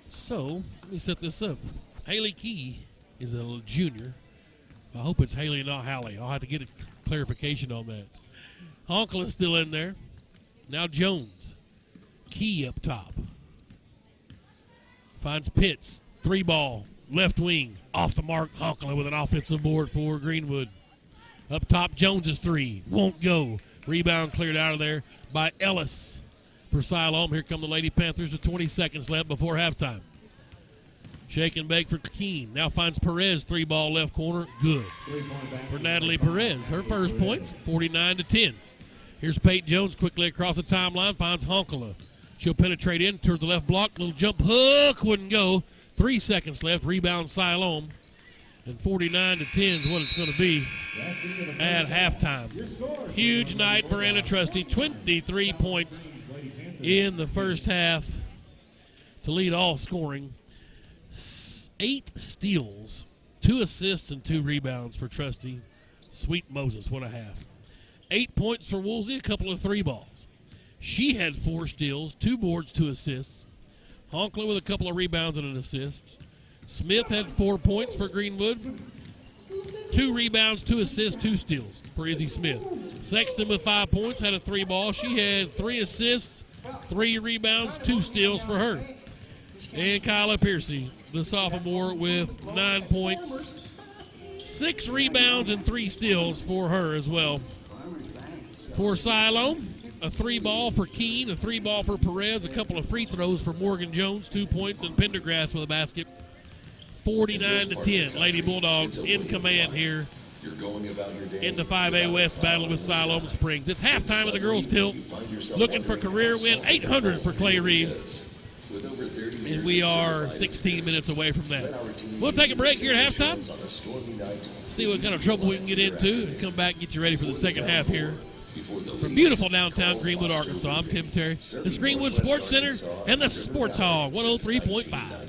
So, let me set this up. Haley Key is a junior. I hope it's Haley, not Hallie. I'll have to get a clarification on that. Honkel is still in there. Now Jones. Key up top. Finds Pitts. 3-ball. Left wing. Off the mark. Honkel with an offensive board for Greenwood. Up top, Jones' 3. Won't go. Rebound cleared out of there by Ellis for Siloam. Here come the Lady Panthers with 20 seconds left before halftime. Shake and bake for Keene. Now finds Perez. 3-ball left corner. Good. For Natalie Perez. Her first points, 49-10. Here's Peyton Jones quickly across the timeline. Finds Honkala. She'll penetrate in toward the left block. Little jump hook. Wouldn't go. 3 seconds left. Rebound Siloam. And 49-10 is what it's going to be at halftime. Huge night for Anna Trusty. 23 points in the first half to lead all scoring. 8 steals, 2 assists, and 2 rebounds for Trusty. Sweet Moses, what a half. 8 points for Woolsey, a couple of 3-balls. She had 4 steals, 2 boards, 2 assists. Honkley with a couple of rebounds and an assist. Smith had 4 points for Greenwood. 2 rebounds, 2 assists, 2 steals for Izzy Smith. Sexton with 5 points, had a 3-ball. She had 3 assists, 3 rebounds, 2 steals for her. And Kyla Piercy, the sophomore, with 9 points, 6 rebounds, and 3 steals for her as well. For Siloam, a 3-ball for Keene, a 3-ball for Perez, a couple of free throws for Morgan Jones, 2 points, and Pendergrass with a basket. 49-10. Lady Bulldogs in command here in the 5A West battle with Siloam Springs. It's halftime of the girls' tilt. Looking for career win 800 for Clay Reeves. And we are 16 minutes away from that. We'll take a break here at halftime. See what kind of trouble we can get into and come back and get you ready for the second half here. From beautiful downtown Greenwood, Arkansas, I'm Tim Terry. This is Greenwood Sports Center and the Sports Hall, 103.5.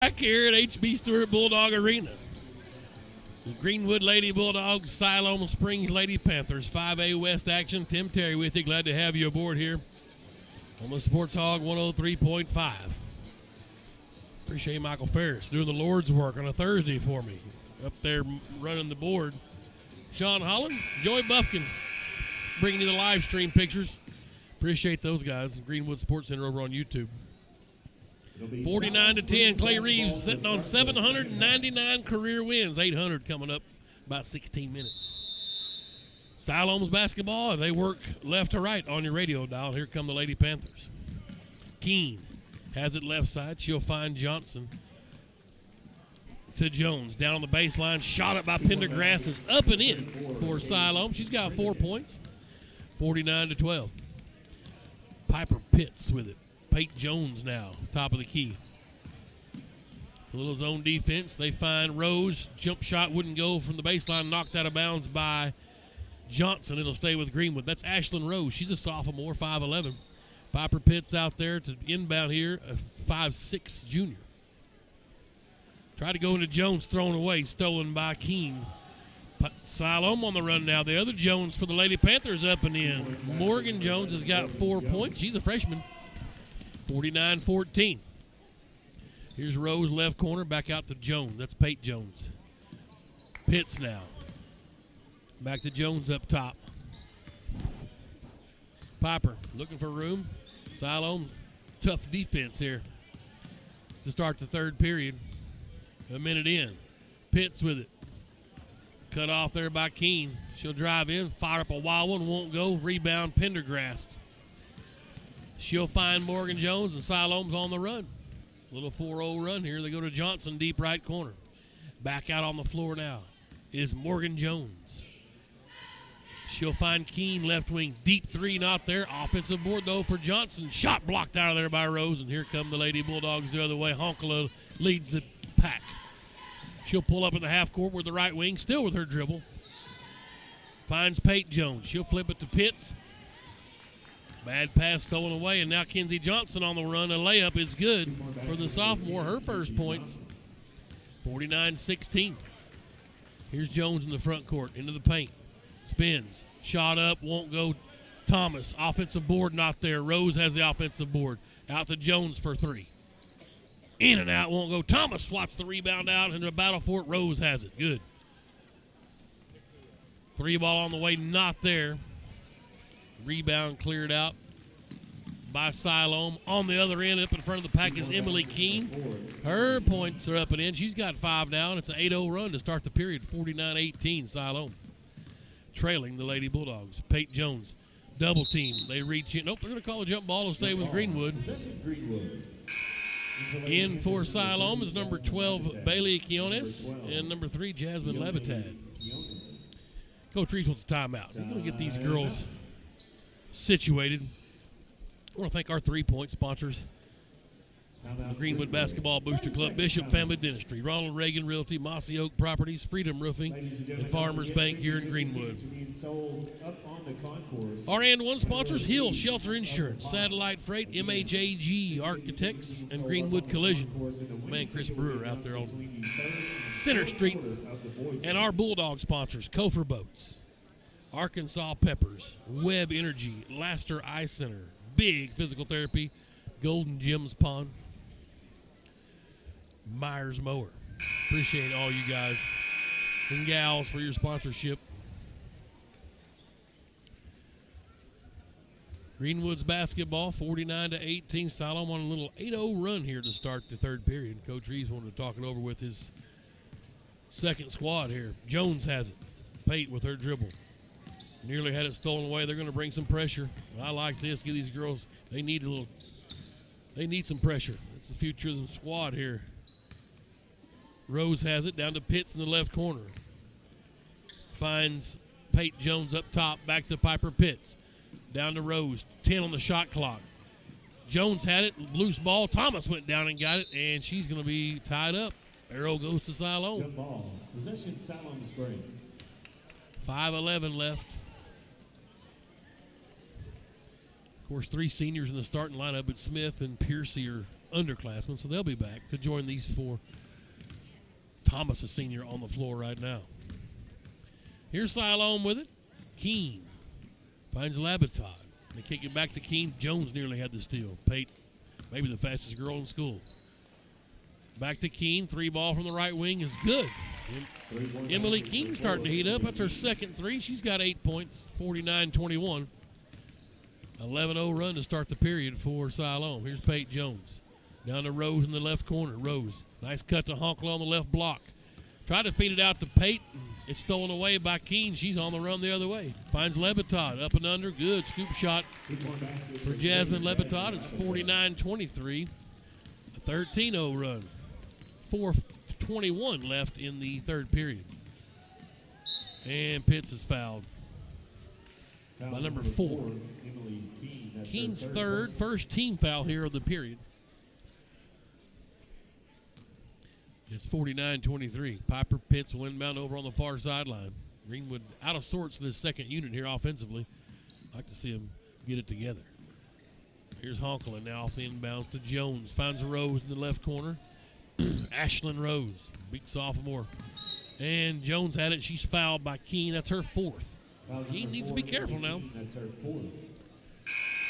Back here at HB Stewart Bulldog Arena. The Greenwood Lady Bulldogs, Siloam Springs Lady Panthers, 5A West action. Tim Terry with you. Glad to have you aboard here on the Sports Hog 103.5. Appreciate Michael Ferris doing the Lord's work on a Thursday for me. Up there running the board. Sean Holland, Joey Buffkin bringing you the live stream pictures. Appreciate those guys. Greenwood Sports Center over on YouTube. 49-10, Clay Reeves sitting on 799 career wins, 800 coming up about 16 minutes. Siloam's basketball, they work left to right on your radio dial. Here come the Lady Panthers. Keene has it left side. She'll find Johnson to Jones. Down on the baseline, shot it by Pendergrast is up and in for Siloam. She's got 4 points, 49-12. Piper Pitts with it. Pate Jones now, top of the key. The little zone defense. They find Rose. Jump shot wouldn't go from the baseline. Knocked out of bounds by Johnson. It'll stay with Greenwood. That's Ashlyn Rose. She's a sophomore, 5'11". Piper Pitts out there to inbound here, a 5'6" junior. Tried to go into Jones, thrown away, stolen by Keene. Siloam on the run now. The other Jones for the Lady Panthers up and in. Morgan Jones has got 4 points. She's a freshman. 49-14. Here's Rose left corner, back out to Jones. That's Pate Jones. Pitts now. Back to Jones up top. Piper looking for room. Siloam, tough defense here to start the third period. A minute in. Pitts with it. Cut off there by Keene. She'll drive in, fire up a wild one, won't go. Rebound Pendergrast. She'll find Morgan Jones, and Siloam's on the run. A little 4-0 run here. They go to Johnson, deep right corner. Back out on the floor now is Morgan Jones. She'll find Keene, left wing, deep three, not there. Offensive board, though, for Johnson. Shot blocked out of there by Rose, and here come the Lady Bulldogs the other way. Honkala leads the pack. She'll pull up in the half court with the right wing, still with her dribble. Finds Pate Jones. She'll flip it to Pitts. Bad pass stolen away, and now Kenzie Johnson on the run. A layup is good for the sophomore. Her first points, 49-16. Here's Jones in the front court, into the paint. Spins, shot up, won't go. Thomas, offensive board not there. Rose has the offensive board. Out to Jones for three. In and out, won't go. Thomas swats the rebound out into the battle for it. Rose has it, good. Three ball on the way, not there. Rebound cleared out by Siloam. On the other end, up in front of the pack is Emily Keene. Her points are up and in. She's got 5 now, and it's an 8-0 run to start the period. 49-18, Siloam. Trailing the Lady Bulldogs. Pate Jones, double team. They reach in. Nope, they're going to call a jump ball. It'll stay with Greenwood. In for Siloam is number 12, Bailey Quiones, and number 3, Jasmine Levittad. Coach Reese wants a timeout. We're going to get these girls situated. I want to thank our 3-point sponsors. The Greenwood Basketball Booster Club, Bishop Family Dentistry, Ronald Reagan Realty, Mossy Oak Properties, Freedom Roofing, and Farmers Bank here in Greenwood. Our and one sponsors, Hill Shelter Insurance, Satellite Freight, MHAG Architects, and Greenwood Collision. Man, Chris Brewer out there on Center Street. And our Bulldog sponsors, Kofor Boats, Arkansas Peppers, Webb Energy, Laster Eye Center, Big Physical Therapy, Golden Gems Pond, Myers Mower. Appreciate all you guys and gals for your sponsorship. Greenwood's basketball, 49-18. Siloam on a little 8-0 run here to start the third period. Coach Reeves wanted to talk it over with his second squad here. Jones has it. Pate with her dribble. Nearly had it stolen away. They're going to bring some pressure. I like this. Give these girls, they need some pressure. That's the future of the squad here. Rose has it down to Pitts in the left corner. Finds Pate Jones up top, back to Piper Pitts. Down to Rose, 10 on the shot clock. Jones had it, loose ball. Thomas went down and got it, and she's going to be tied up. Arrow goes to Siloam. Jump ball. Possession, Siloam Springs. 5:11 left. Of course, 3 seniors in the starting lineup, but Smith and Piercy are underclassmen, so they'll be back to join these four. Thomas, a senior, on the floor right now. Here's Siloam with it. Keene finds Labatod. They kick it back to Keene. Jones nearly had the steal. Pate, maybe the fastest girl in school. Back to Keene. 3-ball from the right wing is good. Emily Keene starting to heat up. That's her second three. She's got 8 points, 49-21. 11-0 run to start the period for Siloam. Here's Pate Jones. Down to Rose in the left corner. Rose, nice cut to Honkla on the left block. Tried to feed it out to Pate. It's stolen away by Keene. She's on the run the other way. Finds Labatod up and under. Good scoop shot for Jasmine Labatod. It's 49-23. A 13-0 run. 4:21 left in the third period. And Pitts is fouled by number 4. Keene's third, first team foul here of the period. It's 49-23. Piper Pitts will inbound over on the far sideline. Greenwood out of sorts in this second unit here offensively. I'd like to see him get it together. Here's Honklin now off the inbounds to Jones. Finds Rose in the left corner. Ashlyn Rose, big sophomore. And Jones had it. She's fouled by Keene. That's her fourth. Keene needs to be careful now. That's her fourth.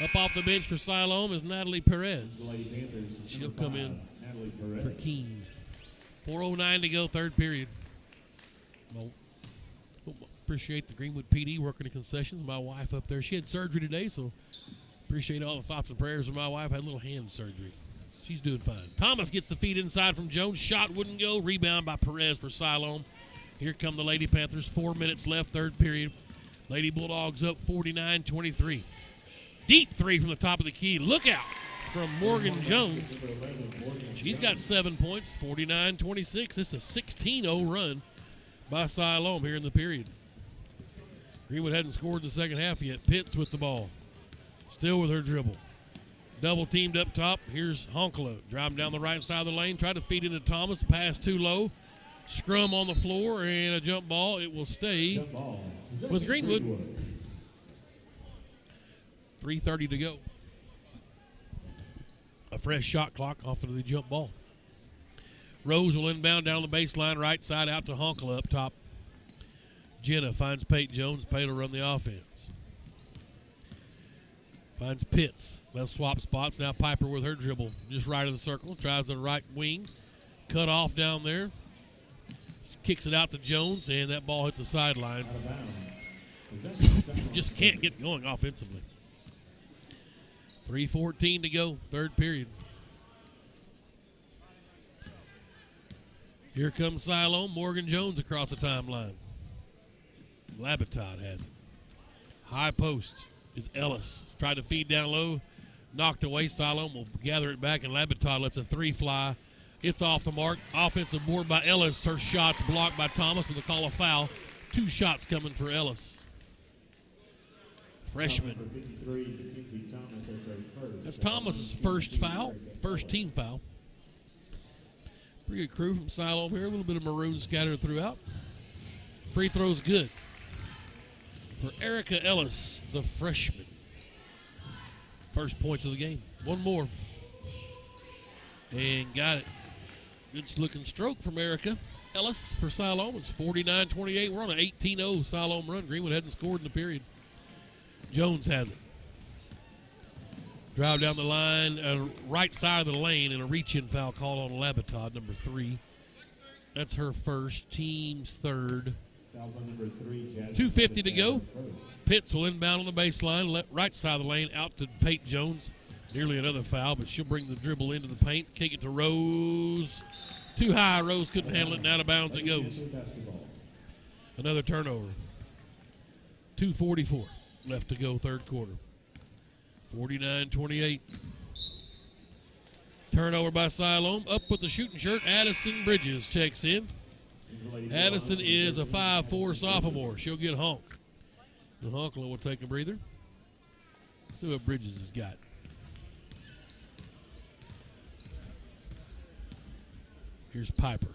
Up off the bench for Siloam is Natalie Perez. She'll come in for Keene. 4:09 to go, third period. Well, appreciate the Greenwood PD working the concessions. My wife up there, she had surgery today, so appreciate all the thoughts and prayers of my wife. Had a little hand surgery. She's doing fine. Thomas gets the feed inside from Jones. Shot wouldn't go. Rebound by Perez for Siloam. Here come the Lady Panthers. 4 minutes left, third period. Lady Bulldogs up 49-23. Deep three from the top of the key. Look out from Morgan Jones. She's got 7 points, 49-26. This is a 16-0 run by Siloam here in the period. Greenwood hadn't scored in the second half yet. Pitts with the ball. Still with her dribble. Double teamed up top. Here's Honkala driving down the right side of the lane. Tried to feed into Thomas. Pass too low. Scrum on the floor and a jump ball. It will stay with Greenwood. 3:30 to go. A fresh shot clock off of the jump ball. Rose will inbound down the baseline, right side out to Honkala up top. Jenna finds Pate Jones. Pate will run the offense. Finds Pitts. Left swap spots. Now Piper with her dribble. Just right of the circle. Tries the right wing. Cut off down there. Kicks it out to Jones, and that ball hit the sideline. Just can't get going offensively. 3:14 to go, third period. Here comes Siloam. Morgan Jones across the timeline. Labatod has it. High post is Ellis. Tried to feed down low. Knocked away. Siloam will gather it back, and Labatod lets a three fly. It's off the mark. Offensive board by Ellis. Her shot's blocked by Thomas with a call of foul. 2 shots coming for Ellis. Freshman. That's Thomas's first foul. First team foul. Pretty good crew from Siloam here. A little bit of maroon scattered throughout. Free throw's good for Erica Ellis, the freshman. First points of the game. One more. And got it. Good looking stroke from Erica Ellis for Siloam. It's 49-28. We're on an 18-0 Siloam run. Greenwood hadn't scored in the period. Jones has it. Drive down the line, right side of the lane, and a reach-in foul called on Labatod, number 3. That's her first, team's third. 2:50 to go. Pitts will inbound on the baseline, right side of the lane, out to Pate Jones. Nearly another foul, but she'll bring the dribble into the paint. Kick it to Rose. Too high. Rose couldn't handle it, and out of bounds it goes. Another turnover. 2:44 left to go, third quarter. 49-28. Turnover by Siloam. Up with the shooting shirt, Addison Bridges checks in. Addison is a 5'4" sophomore. She'll get honk. The Honkler will take a breather. See what Bridges has got. Here's Piper.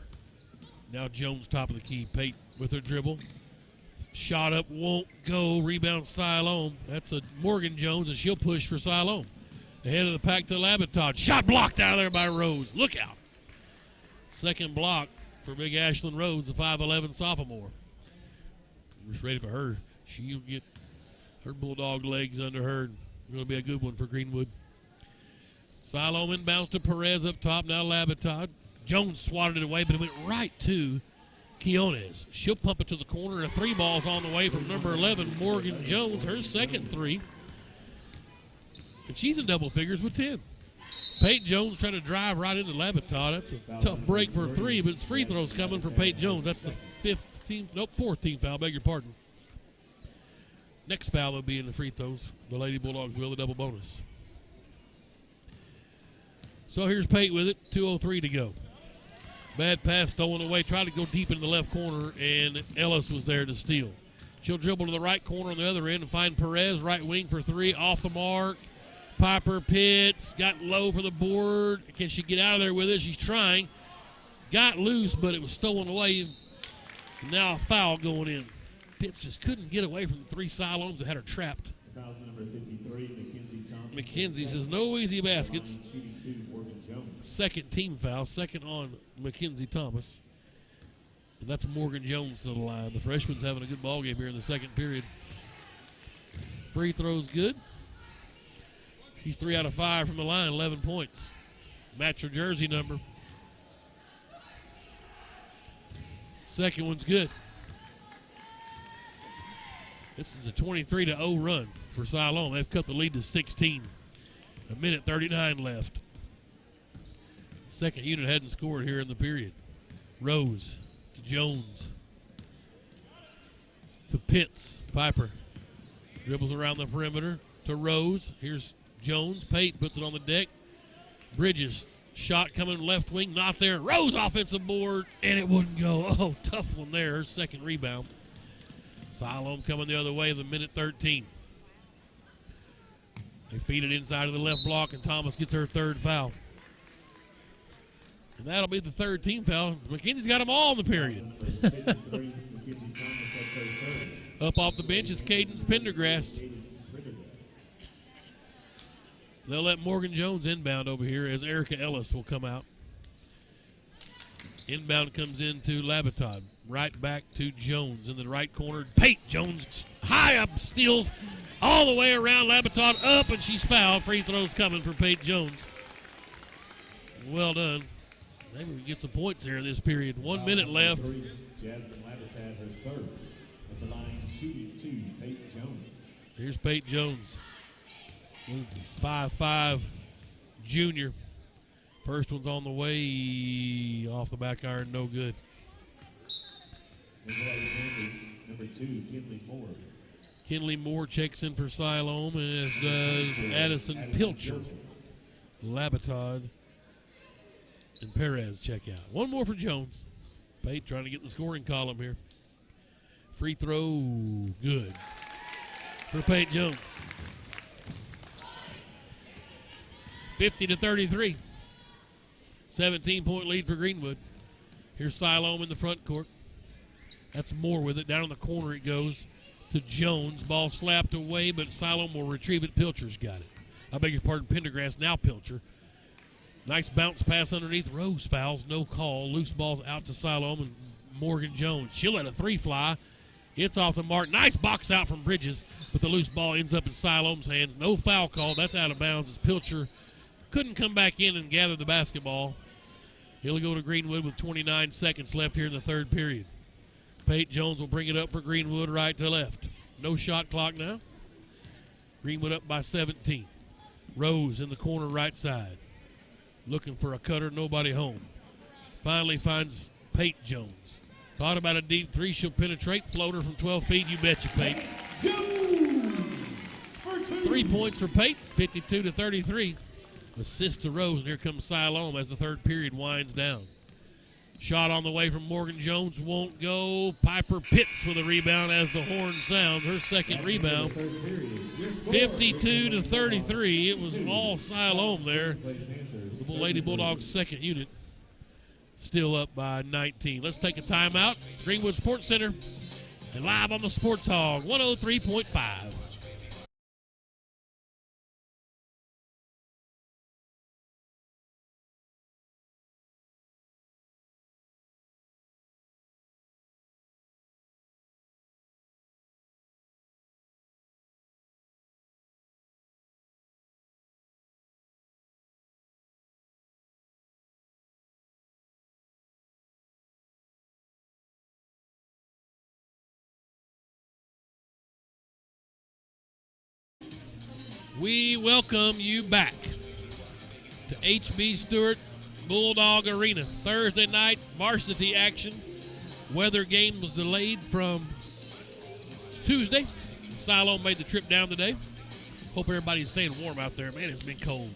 Now Jones top of the key. Pate with her dribble. Shot up, won't go. Rebound Siloam. That's a Morgan Jones, and she'll push for Siloam. Ahead of the pack to Labatod. Shot blocked out of there by Rose. Look out. Second block for big Ashlyn Rose, the 5'11 sophomore. I'm just ready for her. She'll get her Bulldog legs under her. Going to be a good one for Greenwood. Siloam inbounds to Perez up top. Now Labatod. Jones swatted it away, but it went right to Quiones. She'll pump it to the corner. A 3 ball's on the way from number 11, Morgan Jones. Her second 3. And she's in double figures with 10. Peyton Jones trying to drive right into Labatod. That's a tough break for a 3, but it's free throws coming for Peyton Jones. That's the 4th team foul, beg your pardon. Next foul will be in the free throws. The Lady Bulldogs will, the double bonus. So here's Pate with it, 2:03 to go. Bad pass stolen away, tried to go deep in the left corner, and Ellis was there to steal. She'll dribble to the right corner on the other end and find Perez, right wing for 3, off the mark. Piper Pitts got low for the board. Can she get out of there with it? She's trying. Got loose, but it was stolen away. Now a foul going in. Pitts just couldn't get away from the 3 Siloams that had her trapped. Fouls number 53, Mackenzie Thomas. McKenzie says no easy baskets. Second team foul, second on Mackenzie Thomas. And that's Morgan Jones to the line. The freshman's having a good ball game here in the second period. Free throw's good. She's 3 out of 5 from the line, 11 points. Match her jersey number. Second one's good. This is a 23-0 run for Siloam. They've cut the lead to 16. 1:39 left. Second unit hadn't scored here in the period. Rose to Jones. To Pitts. Piper dribbles around the perimeter to Rose. Here's Jones. Pate puts it on the deck. Bridges. Shot coming left wing. Not there. Rose offensive board. And it wouldn't go. Oh, tough one there. Her second rebound. Siloam coming the other way, the 1:13. They feed it inside of the left block, and Thomas gets her 3rd foul. And that'll be the 3rd team foul. McKenzie's got them all in the period. Up off the bench is Cadence Pendergrast. They'll let Morgan Jones inbound over here as Erica Ellis will come out. Inbound comes into Labatod. Right back to Jones in the right corner. Pate Jones high up, steals all the way around. Labatod up, and she's fouled. Free throws coming for Pate Jones. Well done. Maybe we can get some points here in this period. 1 minute left. Jasmine Labatod, her 3rd. At the line, shooting 2, Pate Jones. Here's Pate Jones. 5'5" junior. First one's on the way. Off the back iron, no good. Number 2, Kinley Moore. Kinley Moore checks in for Siloam, as does Addison Pilcher. Labatod and Perez check out. One more for Jones. Pate trying to get the scoring column here. Free throw, good for Pate Jones. 50-33. 17-point lead for Greenwood. Here's Siloam in the front court. That's Moore with it. Down in the corner it goes to Jones. Ball slapped away, but Siloam will retrieve it. Pilcher's got it. I beg your pardon, Pendergrass, now Pilcher. Nice bounce pass underneath. Rose fouls, no call. Loose ball's out to Siloam and Morgan Jones. She'll let a 3 fly. It's off the mark. Nice box out from Bridges, but the loose ball ends up in Siloam's hands. No foul call. That's out of bounds as Pilcher couldn't come back in and gather the basketball. He'll go to Greenwood with 29 seconds left here in the 3rd period. Pate Jones will bring it up for Greenwood right to left. No shot clock now. Greenwood up by 17. Rose in the corner right side. Looking for a cutter, nobody home. Finally finds Pate Jones. Thought about a deep 3, she'll penetrate. Floater from 12 feet, you betcha, Pate. 3 points for Pate, 52-33. Assist to Rose, and here comes Siloam as the 3rd period winds down. Shot on the way from Morgan Jones won't go. Piper Pitts with a rebound as the horn sounds. Her second rebound. 52-33. It was all Siloam there. The Lady Bulldogs second unit still up by 19. Let's take a timeout. It's Greenwood Sports Center and live on the Sports Hog 103.5. We welcome you back to H.B. Stewart Bulldog Arena. Thursday night varsity action. Weather game was delayed from Tuesday. Siloam made the trip down today. Hope everybody's staying warm out there. Man, it's been cold.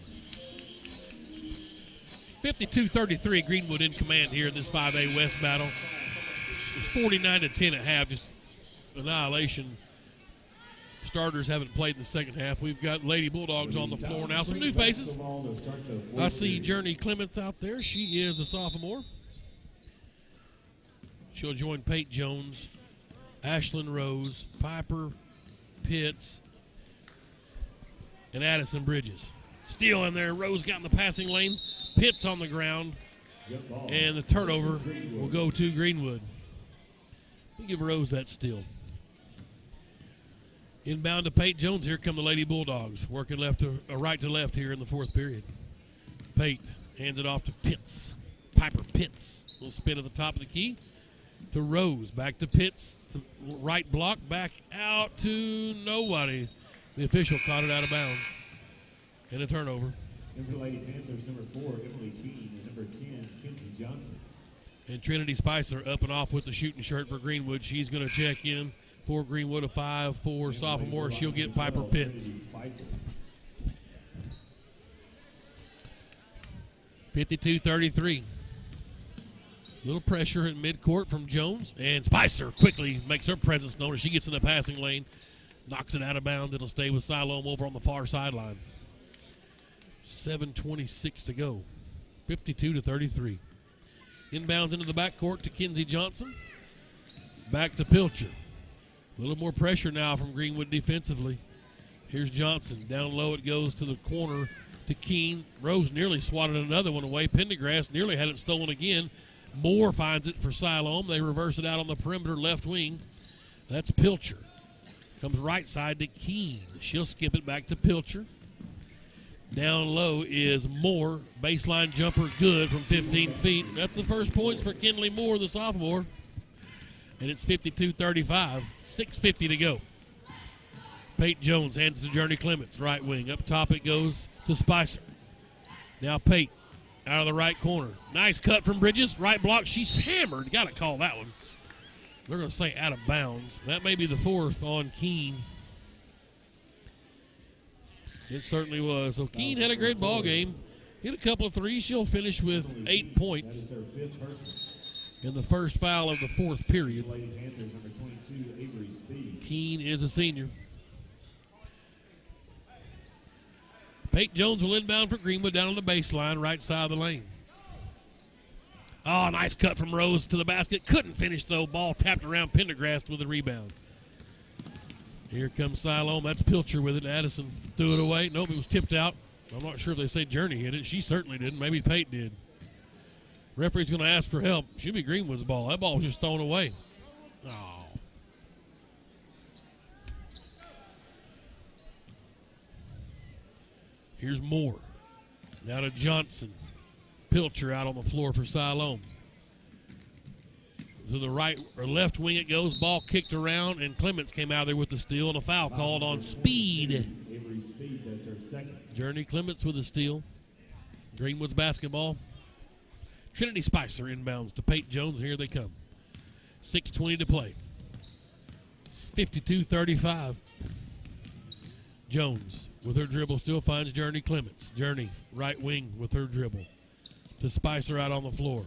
52-33, Greenwood in command here in this 5A West battle. It's 49-10 at half, just annihilation. Starters haven't played in the second half. We've got Lady Bulldogs on the floor now. Some new faces. I see Journey Clements out there. She is a sophomore. She'll join Pate Jones, Ashlyn Rose, Piper Pitts, and Addison Bridges. Steal in there. Rose got in the passing lane. Pitts on the ground. And the turnover will go to Greenwood. We'll give Rose that steal. Inbound to Pate Jones. Here come the Lady Bulldogs. Working right to left here in the fourth period. Pate hands it off to Pitts. Piper Pitts. Little spin at the top of the key. To Rose. Back to Pitts. To right block. Back out to nobody. The official caught it out of bounds. And a turnover. And for the Lady Panthers, number 4, Emily Keene, and number 10, Kinsey Johnson. And Trinity Spicer up and off with the shooting shirt for Greenwood. She's going to check in for Greenwood, a 5'4" sophomore. She'll get Piper Pitts. 52-33. Little pressure in midcourt from Jones. And Spicer quickly makes her presence known as she gets in the passing lane. Knocks it out of bounds. It'll stay with Siloam over on the far sideline. 7:26 to go. 52-33. Inbounds into the backcourt to Kinsey Johnson. Back to Pilcher. A little more pressure now from Greenwood defensively. Here's Johnson. Down low it goes to the corner to Keene. Rose nearly swatted another one away. Pendergrass nearly had it stolen again. Moore finds it for Siloam. They reverse it out on the perimeter left wing. That's Pilcher. Comes right side to Keene. She'll skip it back to Pilcher. Down low is Moore. Baseline jumper good from 15 feet. That's the first points for Kinley Moore, the sophomore. And it's 52-35. 6:50 to go. Pate Jones hands to Journey Clements, right wing. Up top it goes to Spicer. Now Pate out of the right corner. Nice cut from Bridges. Right block. She's hammered. Got to call that one. They're going to say out of bounds. That may be the fourth on Keene. It certainly was. So Keene had a great ball game. Hit a couple of threes. She'll finish with 8 points in the first foul of the fourth period. Keene is a senior. Pate Jones will inbound for Greenwood down on the baseline, right side of the lane. Oh, nice cut from Rose to the basket. Couldn't finish, though. Ball tapped around Pendergrass with a rebound. Here comes Siloam. That's Pilcher with it. Addison threw it away. Nope, it was tipped out. I'm not sure if they say Journey hit it. She certainly didn't. Maybe Pate did. Referee's going to ask for help. Should be Greenwood's ball. That ball was just thrown away. Oh. Here's Moore. Now to Johnson. Pilcher out on the floor for Siloam. To the right or left wing it goes. Ball kicked around, and Clements came out there with the steal and a foul called on Speed. Journey Clements with a steal. Greenwood's basketball. Trinity Spicer inbounds to Pate Jones, and here they come. 6:20 to play. 52-35. Jones with her dribble still finds Journey Clements. Journey right wing with her dribble. To Spicer out on the floor.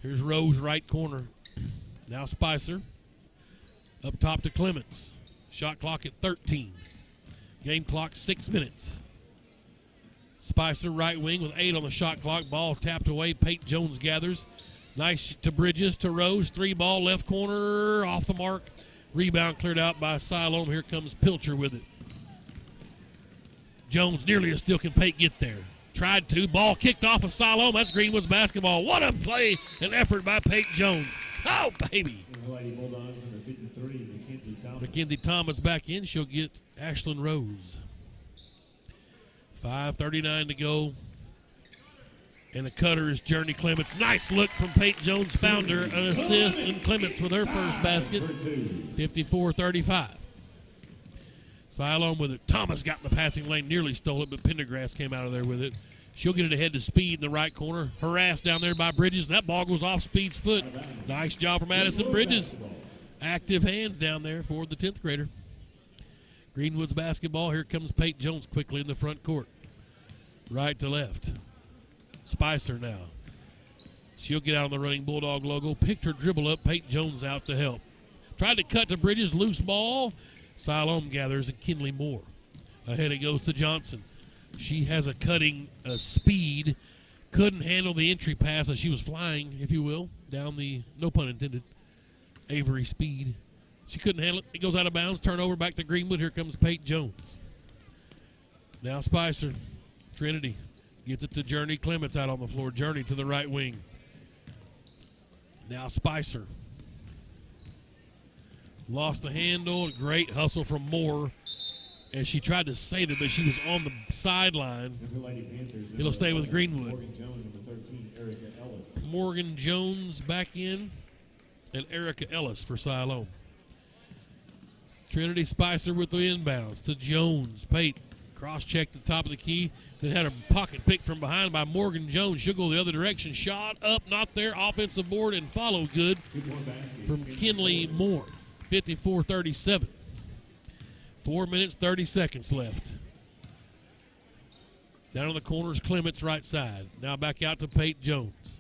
Here's Rose, right corner. Now Spicer. Up top to Clements. Shot clock at 13. Game clock 6 minutes. Spicer, right wing with 8 on the shot clock. Ball tapped away. Pate Jones gathers. Nice to Bridges, to Rose. 3 ball, left corner, off the mark. Rebound cleared out by Siloam. Here comes Pilcher with it. Jones nearly a steal. Can Pate get there? Tried to. Ball kicked off of Siloam. That's Greenwood's basketball. What a play and effort by Pate Jones. Oh, baby. Mackenzie Thomas back in. She'll get Ashlyn Rose. 5:39 to go. And the cutter is Journey Clements. Nice look from Pate Jones. Found her an assist, and Clements with her first basket. 54-35. Siloam with it. Thomas got in the passing lane, nearly stole it, but Pendergrass came out of there with it. She'll get it ahead to Speed in the right corner. Harassed down there by Bridges. That ball goes off Speed's foot. Nice job from Addison Bridges. Active hands down there for the 10th grader. Greenwood's basketball. Here comes Pate Jones quickly in the front court. Right to left. Spicer now. She'll get out on the running Bulldog logo. Picked her dribble up. Pate Jones out to help. Tried to cut to Bridges. Loose ball. Siloam gathers and Kinley Moore. Ahead it goes to Johnson. She has a cutting speed. Couldn't handle the entry pass as she was flying, if you will, down the, no pun intended, Avery Speed. She couldn't handle it. It goes out of bounds. Turnover back to Greenwood. Here comes Pate Jones. Now Spicer. Trinity gets it to Journey Clements out on the floor. Journey to the right wing. Now Spicer. Lost the handle. Great hustle from Moore as she tried to save it, but she was on the sideline. It'll stay with Greenwood. Morgan Jones back in, and Erica Ellis for Siloam. Trinity Spicer with the inbounds to Jones. Pate cross-checked the top of the key, then had a pocket pick from behind by Morgan Jones. She'll go the other direction. Shot up, not there. Offensive board and follow good from Kinley Moore. 54-37. 4 minutes, 30 seconds left. Down in the corners, Clements right side. Now back out to Pate Jones.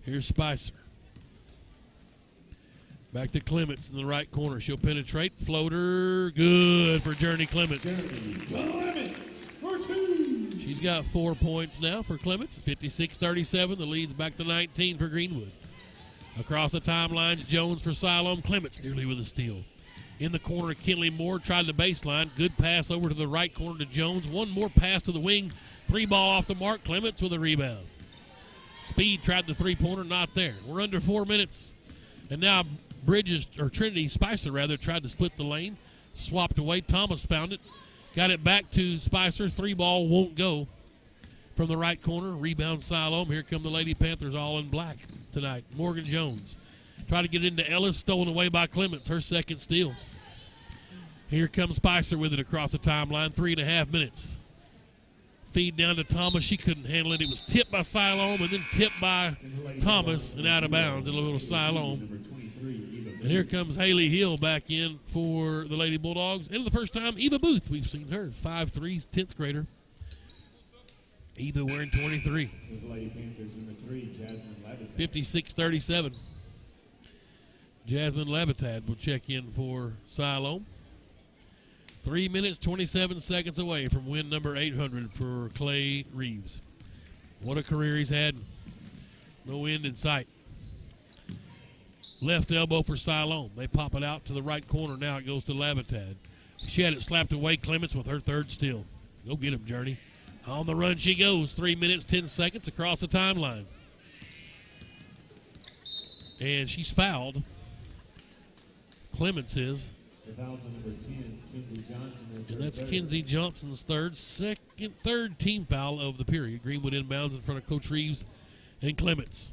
Here's Spicer. Back to Clements in the right corner. She'll penetrate. Floater, good for Journey Clements. She's got 4 points now for Clements. 56-37. The lead's back to 19 for Greenwood. Across the timelines, Jones for Siloam. Clements nearly with a steal. In the corner, Kinley Moore tried the baseline. Good pass over to the right corner to Jones. One more pass to the wing. 3 ball off the mark. Clements with a rebound. Speed tried the three-pointer, not there. We're under 4 minutes. And now Trinity Spicer tried to split the lane. Swapped away. Thomas found it. Got it back to Spicer. 3 ball won't go. From the right corner, rebound Siloam. Here come the Lady Panthers all in black tonight. Morgan Jones. Try to get into Ellis, stolen away by Clements, her second steal. Here comes Spicer with it across the timeline, 3.5 minutes. Feed down to Thomas, she couldn't handle it. It was tipped by Siloam and then tipped by Thomas and out of bounds in a little Siloam. And here comes Haley Hill back in for the Lady Bulldogs. And the first time, Eva Booth, we've seen her, 5'3", 10th grader. Eva wearing 23. 56-37. Jasmine Levitat will check in for Siloam. 3 minutes, 27 seconds away from win number 800 for Clay Reeves. What a career he's had. No end in sight. Left elbow for Siloam. They pop it out to the right corner. Now it goes to Levitat. She had it slapped away. Clements with her third steal. Go get him, Journey. On the run she goes. 3 minutes, 10 seconds across the timeline. And she's fouled. Clements is. And that's Kinsey Johnson's third team foul of the period. Greenwood inbounds in front of Coach Reeves and Clements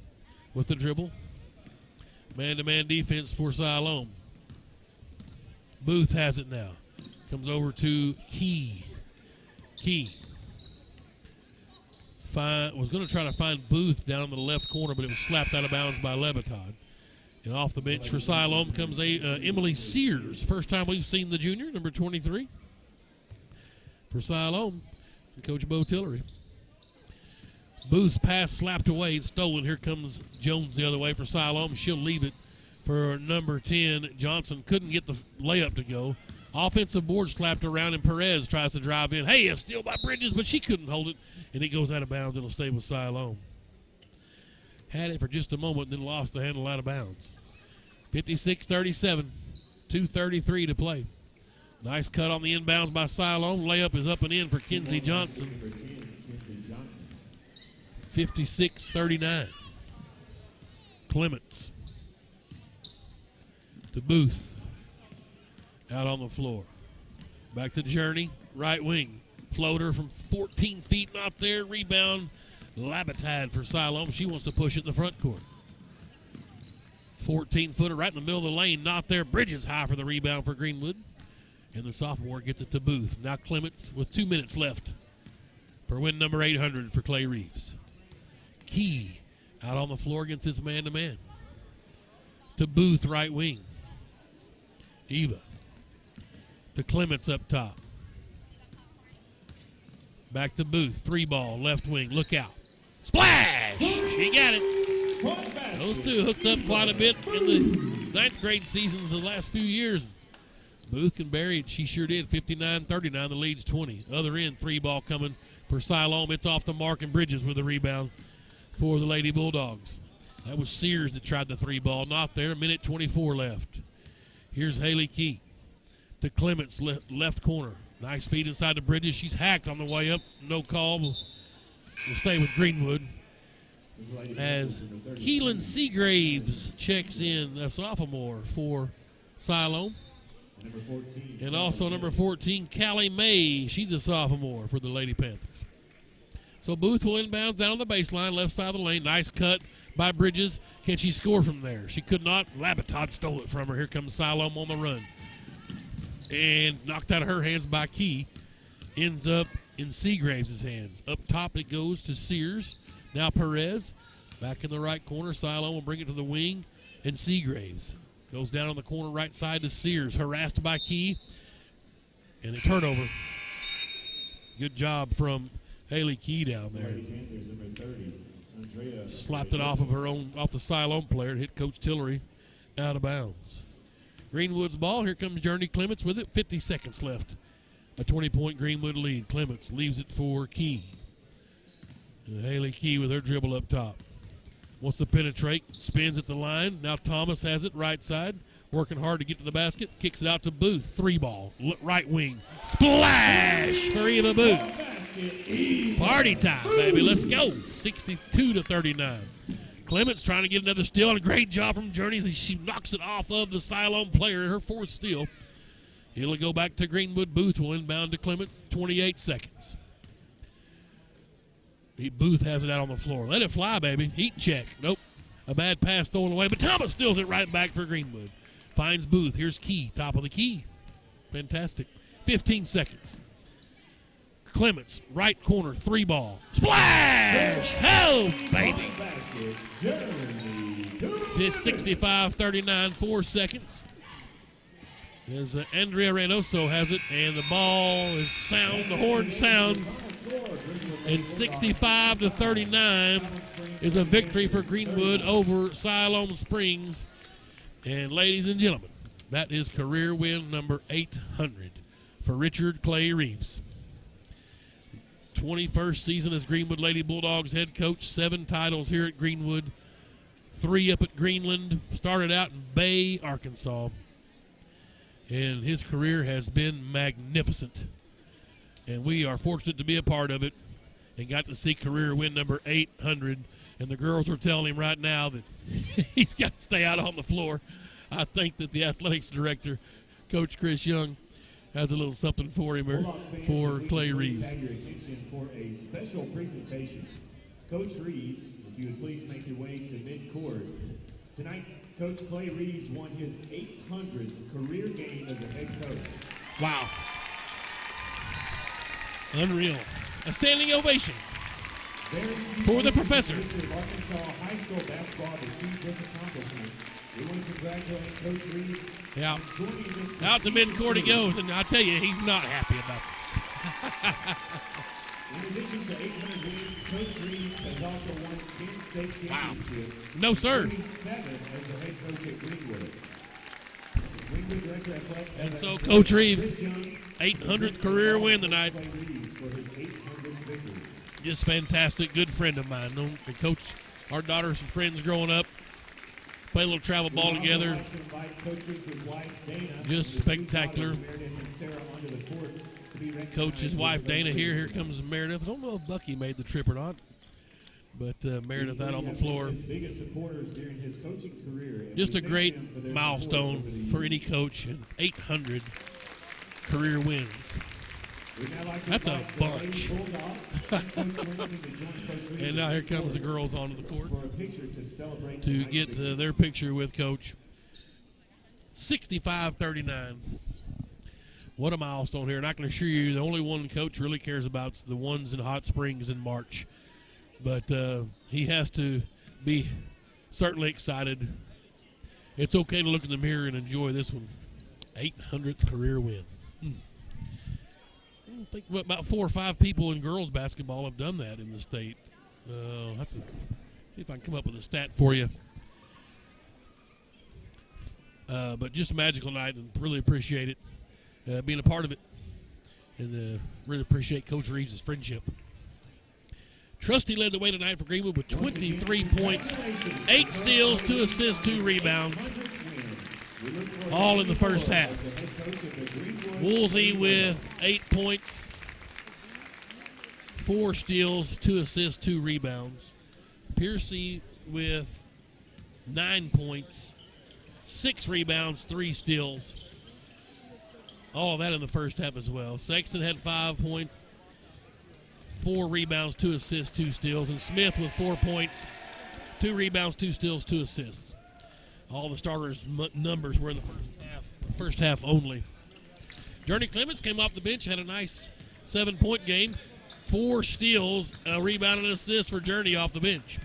with the dribble. Man-to-man defense for Siloam. Booth has it now. Comes over to Key. Was going to try to find Booth down in the left corner, but it was slapped out of bounds by Levitat. And off the bench for Siloam comes Emily Sears. First time we've seen the junior, number 23. For Siloam, and Coach Bo Tillery. Booth's pass slapped away, stolen. Here comes Jones the other way for Siloam. She'll leave it for number 10. Johnson couldn't get the layup to go. Offensive board slapped around, and Perez tries to drive in. Hey, a steal by Bridges, but she couldn't hold it, and it goes out of bounds. It'll stay with Siloam. Had it for just a moment, then lost the handle out of bounds. 56-37, 2:33 to play. Nice cut on the inbounds by Siloam. Layup is up and in for Kinsey Johnson. 56-39. Clements to Booth. Out on the floor. Back to Journey, right wing. Floater from 14 feet, not there. Rebound, Labitad for Siloam. She wants to push it in the front court. 14-footer right in the middle of the lane, not there. Bridges high for the rebound for Greenwood. And the sophomore gets it to Booth. Now Clements with 2 minutes left for win number 800 for Clay Reeves. Key out on the floor against his man-to-man. To Booth, right wing. Eva. To Clements up top. Back to Booth. 3-ball, left wing. Look out. Splash! She got it. Those two hooked up quite a bit in the 9th grade seasons of the last few years. Booth can bury it. She sure did. 59-39. The lead's 20. Other end, 3-ball coming for Siloam. It's off the mark, and Bridges with a rebound for the Lady Bulldogs. That was Sears that tried the 3-ball. Not there. 1:24 left. Here's Haley Key to Clements, left corner. Nice feed inside the Bridges. She's hacked on the way up. No call. We'll stay with Greenwood. As Keelan Seagraves checks in, a sophomore for Siloam. And also number 14, Callie May. She's a sophomore for the Lady Panthers. So Booth will inbound down on the baseline, left side of the lane. Nice cut by Bridges. Can she score from there? She could not. Labatod stole it from her. Here comes Siloam on the run. And knocked out of her hands by Key. Ends up in Seagraves' hands. Up top it goes to Sears. Now Perez. Back in the right corner. Siloam will bring it to the wing. And Seagraves goes down on the corner right side to Sears. Harassed by Key. And a turnover. Good job from Haley Key down there. Slapped it off the Siloam player. It hit Coach Tillery out of bounds. Greenwood's ball. Here comes Journey Clements with it. 50 seconds left. A 20-point Greenwood lead. Clements leaves it for Key. And Haley Key with her dribble up top. Wants to penetrate. Spins at the line. Now Thomas has it right side. Working hard to get to the basket. Kicks it out to Booth. 3-ball. Right wing. Splash for Eva Booth. Party time, baby. Let's go. 62-39. Clements trying to get another steal. And a great job from Journey as she knocks it off of the Siloam player. Her 4th steal. It'll go back to Greenwood. Booth will inbound to Clements. 28 seconds. Booth has it out on the floor. Let it fly, baby. Heat check. Nope. A bad pass stolen away, but Thomas steals it right back for Greenwood. Finds Booth. Here's Key. Top of the key. Fantastic. 15 seconds. Clements, right corner, 3-ball. Splash! Hell, baby. 65-39, 4 seconds. As Andrea Reynoso has it, and the ball is sound. The horn sounds. And 65-39 is a victory for Greenwood over Siloam Springs. And ladies and gentlemen, that is career win number 800 for Richard Clay Reeves. 21st season as Greenwood Lady Bulldogs head coach. 7 titles here at Greenwood. 3 up at Greenland. Started out in Bay, Arkansas. And his career has been magnificent. And we are fortunate to be a part of it and got to see career win number 800. And the girls are telling him right now that he's got to stay out on the floor. I think that the athletics director, Coach Chris Young, has a little something for him for Clay Reeves. Have your attention for a special presentation. Coach Reeves, if you would please make your way to midcourt. Tonight, Coach Clay Reeves won his 800th career game as a head coach. Wow. Unreal. A standing ovation for the professor. Arkansas High School basketball achieved this accomplishment. We want to congratulate Coach Reeves. Yeah. Out to midcourt he goes, and I tell you, he's not happy about this. In addition to 800 wins, Coach Reeves has also won 10 state championships. Wow. No, sir. 7 as the head coach at Greenwood. Greenwood Director Athletic. And so Coach Reeves, 800th career win tonight. Just fantastic. Good friend of mine. Known to coach our daughters and friends growing up. Play a little travel ball together. Just spectacular. Coach's wife Dana here. Here comes Meredith. I don't know if Bucky made the trip or not, but Meredith out on the floor. Just a great milestone for any coach, and 800 career wins. That's a bunch. And now here comes the girls onto the court to get their picture with Coach. 65-39. What a milestone here. And I can assure you the only one Coach really cares about is the ones in Hot Springs in March. But he has to be certainly excited. It's okay to look in the mirror and enjoy this one. 800th career win. I think about 4 or 5 people in girls basketball have done that in the state. I'll have to see if I can come up with a stat for you. But just a magical night, and really appreciate it, being a part of it, and really appreciate Coach Reeves' friendship. Trusty led the way tonight for Greenwood with 23 points, 8 steals, 2 assists, 2 rebounds, all in the first half. Woolsey with 8 points, 4 steals, 2 assists, 2 rebounds. Piercy with 9 points, 6 rebounds, 3 steals. All of that in the first half as well. Sexton had 5 points, 4 rebounds, 2 assists, 2 steals. And Smith with 4 points, 2 rebounds, 2 steals, 2 assists. All the starters' numbers were in the first half only. Journey Clements came off the bench, had a nice 7-point game. 4 steals, a rebound and an assist for Journey off the bench.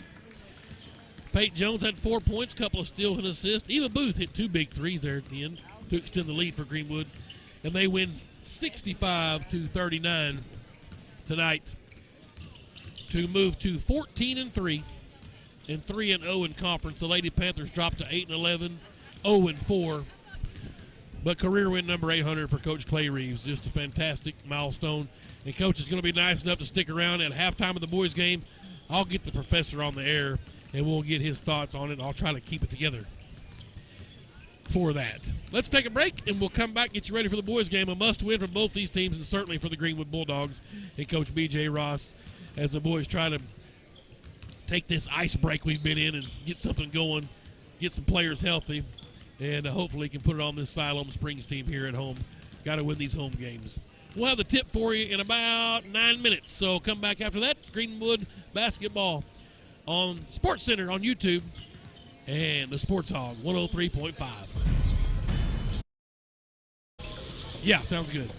Peyton Jones had 4 points, couple of steals and assists. Eva Booth hit 2 big threes there at the end to extend the lead for Greenwood. And they win 65-39 tonight to move to 14-3 and 3-0 in conference. The Lady Panthers dropped to 8-11, 0-4. But career win number 800 for Coach Clay Reeves. Just a fantastic milestone. And Coach is going to be nice enough to stick around at halftime of the boys' game. I'll get the professor on the air, and we'll get his thoughts on it. I'll try to keep it together for that. Let's take a break, and we'll come back, get you ready for the boys' game. A must-win for both these teams, and certainly for the Greenwood Bulldogs and Coach B.J. Ross as the boys try to take this ice break we've been in and get something going, get some players healthy, and hopefully can put it on this Siloam Springs team here at home. Got to win these home games. We'll have the tip for you in about 9 minutes, so come back after that. Greenwood basketball on Sports Center on YouTube and the Sports Hog 103.5. Yeah, sounds good.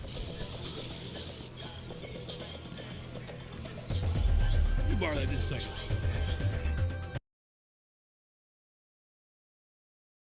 You borrow that just a second.